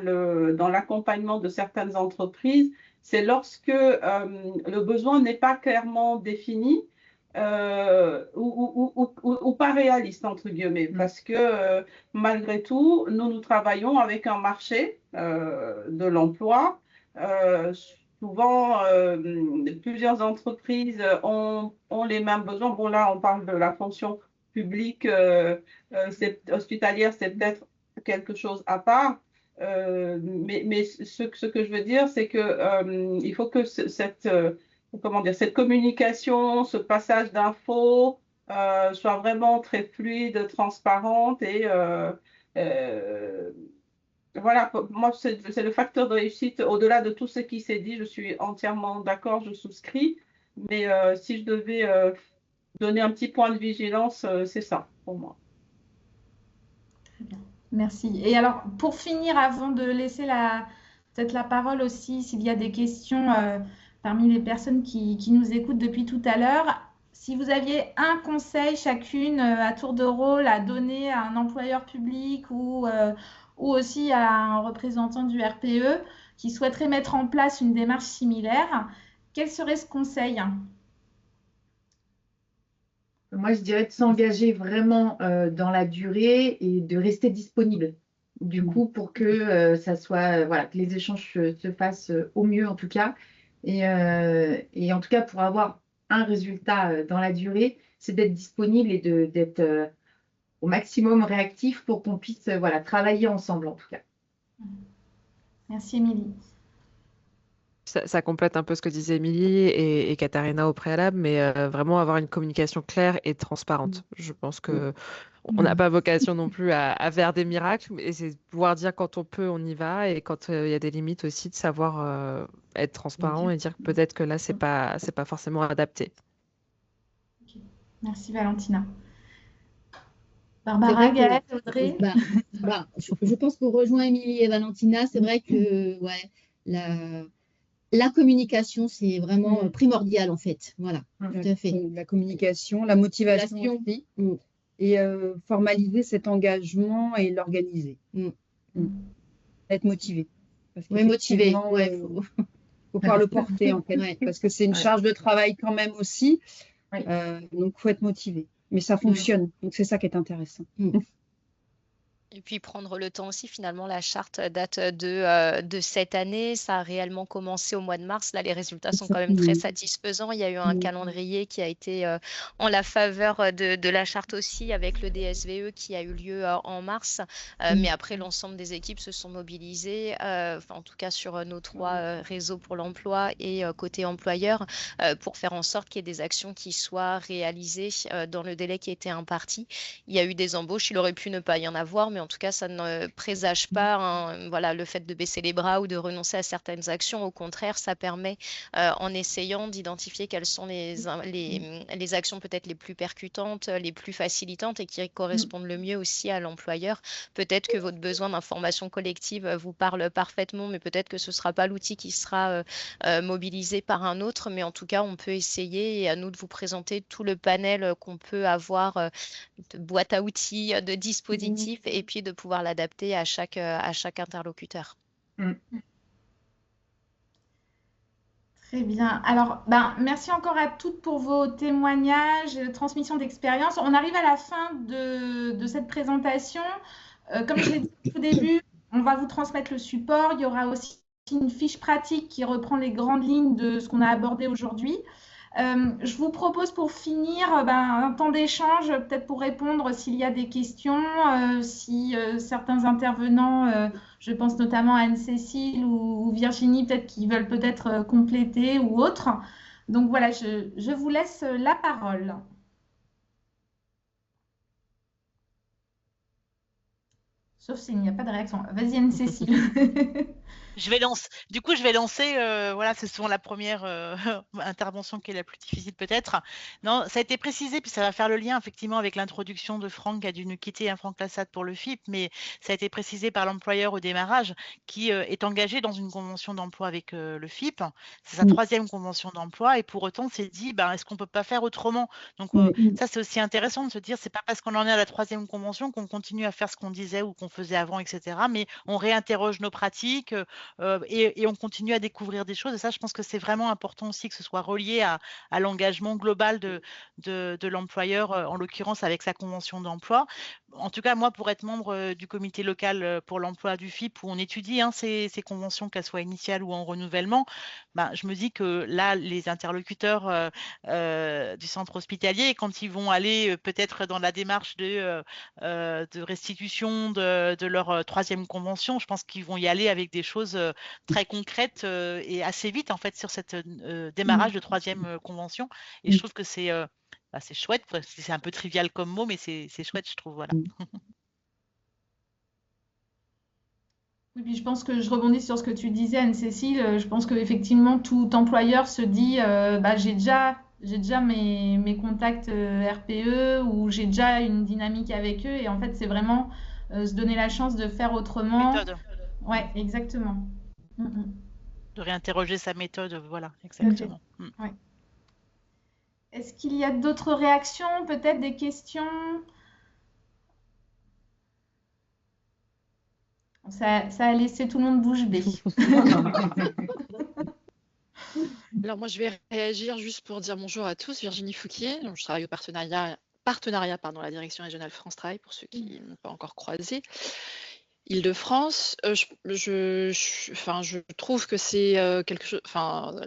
l'accompagnement de certaines entreprises, c'est lorsque le besoin n'est pas clairement défini ou pas réaliste, entre guillemets, parce que malgré tout, nous travaillons avec un marché de l'emploi. Souvent, plusieurs entreprises ont les mêmes besoins. Bon, là, on parle de la fonction publique hospitalière, c'est peut-être quelque chose à part. Mais ce que je veux dire, c'est que il faut que comment dire, cette communication, ce passage d'infos soit vraiment très fluide, transparente et voilà, moi, c'est le facteur de réussite. Au-delà de tout ce qui s'est dit, je suis entièrement d'accord, je souscris. Mais si je devais donner un petit point de vigilance, c'est ça pour moi. Très bien, merci. Et alors, pour finir, avant de laisser peut-être la parole aussi, s'il y a des questions parmi les personnes qui nous écoutent depuis tout à l'heure, si vous aviez un conseil chacune à tour de rôle à donner à un employeur public ou aussi à un représentant du RPE qui souhaiterait mettre en place une démarche similaire, quel serait ce conseil? Moi, je dirais de s'engager vraiment dans la durée et de rester disponible. Du coup, pour que ça soit, voilà, que les échanges se fassent au mieux en tout cas. Et en tout cas, pour avoir un résultat dans la durée, c'est d'être disponible et d'être au maximum réactif pour qu'on puisse voilà, travailler ensemble en tout cas. Merci Émilie. Ça complète un peu ce que disait Émilie et Katharina au préalable, mais vraiment avoir une communication claire et transparente. Je pense que on n'a pas vocation non plus à faire des miracles, mais c'est pouvoir dire quand on peut, on y va, et quand il y a des limites aussi, de savoir être transparent et dire que peut-être que là, c'est pas forcément adapté. Okay. Merci Valentina. Barbara, Gaëlle, Audrey. Je pense qu'on rejoint Émilie et Valentina. C'est vrai que ouais, la communication, c'est vraiment primordial en fait. Voilà, tout à fait. La communication, la motivation aussi. Et formaliser cet engagement et l'organiser. Être motivé. Oui, motivé. Ouais, faut pouvoir le porter en fait, parce que c'est une charge de travail quand même aussi. Donc, il faut être motivé. Mais ça fonctionne. Donc, c'est ça qui est intéressant. Et puis prendre le temps aussi, finalement, la charte date de cette année. Ça a réellement commencé au mois de mars. Là, les résultats sont quand même très satisfaisants. Il y a eu un calendrier qui a été en la faveur de la charte aussi, avec le DSVE qui a eu lieu en mars. Mais après, l'ensemble des équipes se sont mobilisées, en tout cas sur nos 3 réseaux pour l'emploi et côté employeur, pour faire en sorte qu'il y ait des actions qui soient réalisées dans le délai qui était imparti. Il y a eu des embauches, il aurait pu ne pas y en avoir, mais en tout cas, ça ne présage pas voilà, le fait de baisser les bras ou de renoncer à certaines actions. Au contraire, ça permet, en essayant d'identifier quelles sont les actions peut-être les plus percutantes, les plus facilitantes et qui correspondent le mieux aussi à l'employeur. Peut-être que votre besoin d'information collective vous parle parfaitement, mais peut-être que ce ne sera pas l'outil qui sera mobilisé par un autre. Mais en tout cas, on peut essayer et à nous de vous présenter tout le panel qu'on peut avoir de boîte à outils, de dispositifs et puis de pouvoir l'adapter à chaque interlocuteur. Très bien. Alors, merci encore à toutes pour vos témoignages, transmission d'expérience. On arrive à la fin de cette présentation. Comme je l'ai dit au début, on va vous transmettre le support. Il y aura aussi une fiche pratique qui reprend les grandes lignes de ce qu'on a abordé aujourd'hui. Je vous propose pour finir un temps d'échange, peut-être pour répondre s'il y a des questions, si certains intervenants, je pense notamment à Anne-Cécile ou Virginie, peut-être qui veulent peut-être compléter ou autre. Donc voilà, je vous laisse la parole. Sauf s'il n'y a pas de réaction. Vas-y Anne-Cécile. Du coup, je vais lancer, voilà, c'est souvent la première intervention qui est la plus difficile peut-être. Non, ça a été précisé, puis ça va faire le lien effectivement avec l'introduction de Franck qui a dû nous quitter, Franck Lassade pour le FIP, mais ça a été précisé par l'employeur au démarrage qui est engagé dans une convention d'emploi avec le FIP. C'est sa 3e convention d'emploi et pour autant, c'est dit, est-ce qu'on peut pas faire autrement? Donc ça, c'est aussi intéressant de se dire, c'est pas parce qu'on en est à la 3e convention qu'on continue à faire ce qu'on disait ou qu'on faisait avant, etc. Mais on réinterroge nos pratiques, et on continue à découvrir des choses. Et ça, je pense que c'est vraiment important aussi que ce soit relié à l'engagement global de l'employeur, en l'occurrence avec sa convention d'emploi. En tout cas, moi, pour être membre du comité local pour l'emploi du FIP, où on étudie ces conventions, qu'elles soient initiales ou en renouvellement, je me dis que là, les interlocuteurs du centre hospitalier, quand ils vont aller peut-être dans la démarche de restitution de leur 3e convention, je pense qu'ils vont y aller avec des choses très concrètes et assez vite en fait sur cette démarrage de 3e convention. Et je trouve que c'est chouette, c'est un peu trivial comme mot, mais c'est chouette, je trouve. Voilà. Oui, puis je pense que je rebondis sur ce que tu disais, Anne-Cécile. Je pense qu'effectivement, tout employeur se dit j'ai déjà mes contacts RPE ou j'ai déjà une dynamique avec eux. Et en fait, c'est vraiment se donner la chance de faire autrement. Méthode. Ouais, exactement. De réinterroger sa méthode, voilà, exactement. Ouais. Est-ce qu'il y a d'autres réactions, peut-être des questions? Ça a laissé tout le monde bouche bée. Alors moi, je vais réagir juste pour dire bonjour à tous. Virginie Fouquier, donc je travaille au partenariat la direction régionale France Travail, pour ceux qui n'ont pas encore croisé. Île-de-France, je trouve que c'est quelque chose.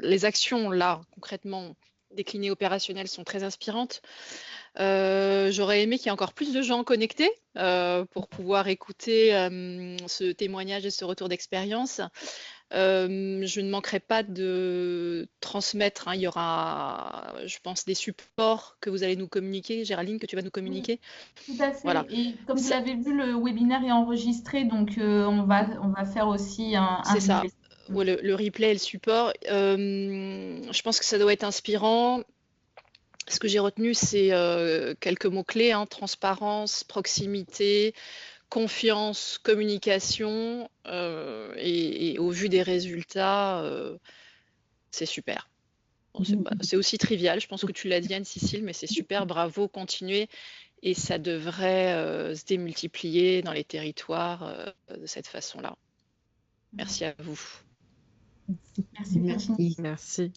Les actions là, concrètement déclinées opérationnelles, sont très inspirantes. J'aurais aimé qu'il y ait encore plus de gens connectés pour pouvoir écouter ce témoignage et ce retour d'expérience. Je ne manquerai pas de transmettre. Il y aura, je pense, des supports que vous allez nous communiquer, Géraldine, que tu vas nous communiquer. Tout à fait. Voilà. Et comme vous l'avez vu, le webinaire est enregistré, donc on va faire aussi un C'est ça. replay. Ouais, le replay et le support. Je pense que ça doit être inspirant. Ce que j'ai retenu, c'est quelques mots-clés, transparence, proximité, confiance, communication, et au vu des résultats, c'est super. Bon, c'est aussi trivial, je pense que tu l'as dit, Anne-Cécile, mais c'est super, bravo, continuez, et ça devrait se démultiplier dans les territoires de cette façon-là. Merci à vous. Merci.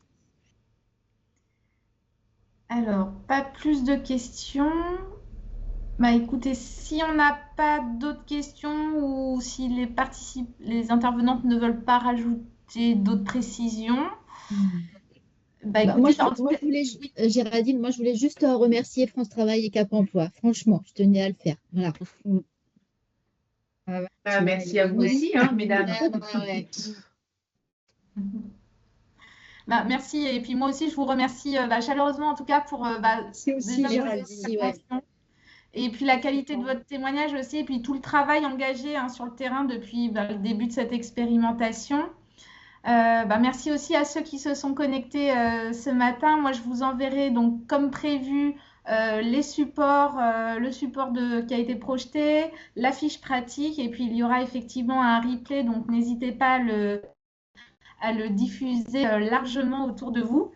Alors, pas plus de questions. Écoutez, si on n'a pas d'autres questions ou si les intervenantes ne veulent pas rajouter d'autres précisions, Géraldine, moi je voulais juste remercier France Travail et Cap Emploi. Franchement, je tenais à le faire. Voilà. Merci à vous aussi, mesdames. Merci. Et puis moi aussi, je vous remercie chaleureusement en tout cas pour et puis la qualité de votre témoignage aussi, et puis tout le travail engagé sur le terrain depuis le début de cette expérimentation. Merci aussi à ceux qui se sont connectés ce matin. Moi, je vous enverrai donc comme prévu les supports, le support qui a été projeté, la fiche pratique, et puis il y aura effectivement un replay, donc n'hésitez pas à le diffuser largement autour de vous.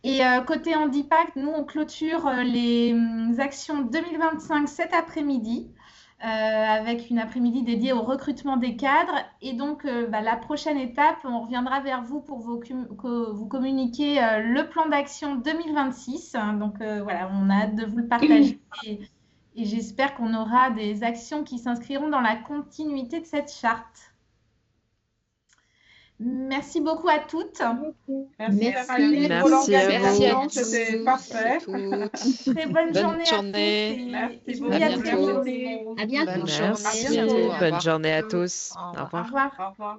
Et côté Handipact, nous, on clôture les actions 2025 cet après-midi. avec une après-midi dédiée au recrutement des cadres. Et donc, la prochaine étape, on reviendra vers vous pour vous communiquer le plan d'action 2026. Donc, voilà, on a hâte de vous le partager. Et j'espère qu'on aura des actions qui s'inscriront dans la continuité de cette charte. Merci beaucoup à toutes. Merci Merci pour l'organisation, à vous. c'était parfait. Très bonne journée à tous. Merci Et je vous beaucoup. dis à bientôt. bientôt. À bientôt. Bonne Merci. journée. Bonne journée à tous. Au Au revoir. revoir. Au revoir. Au revoir.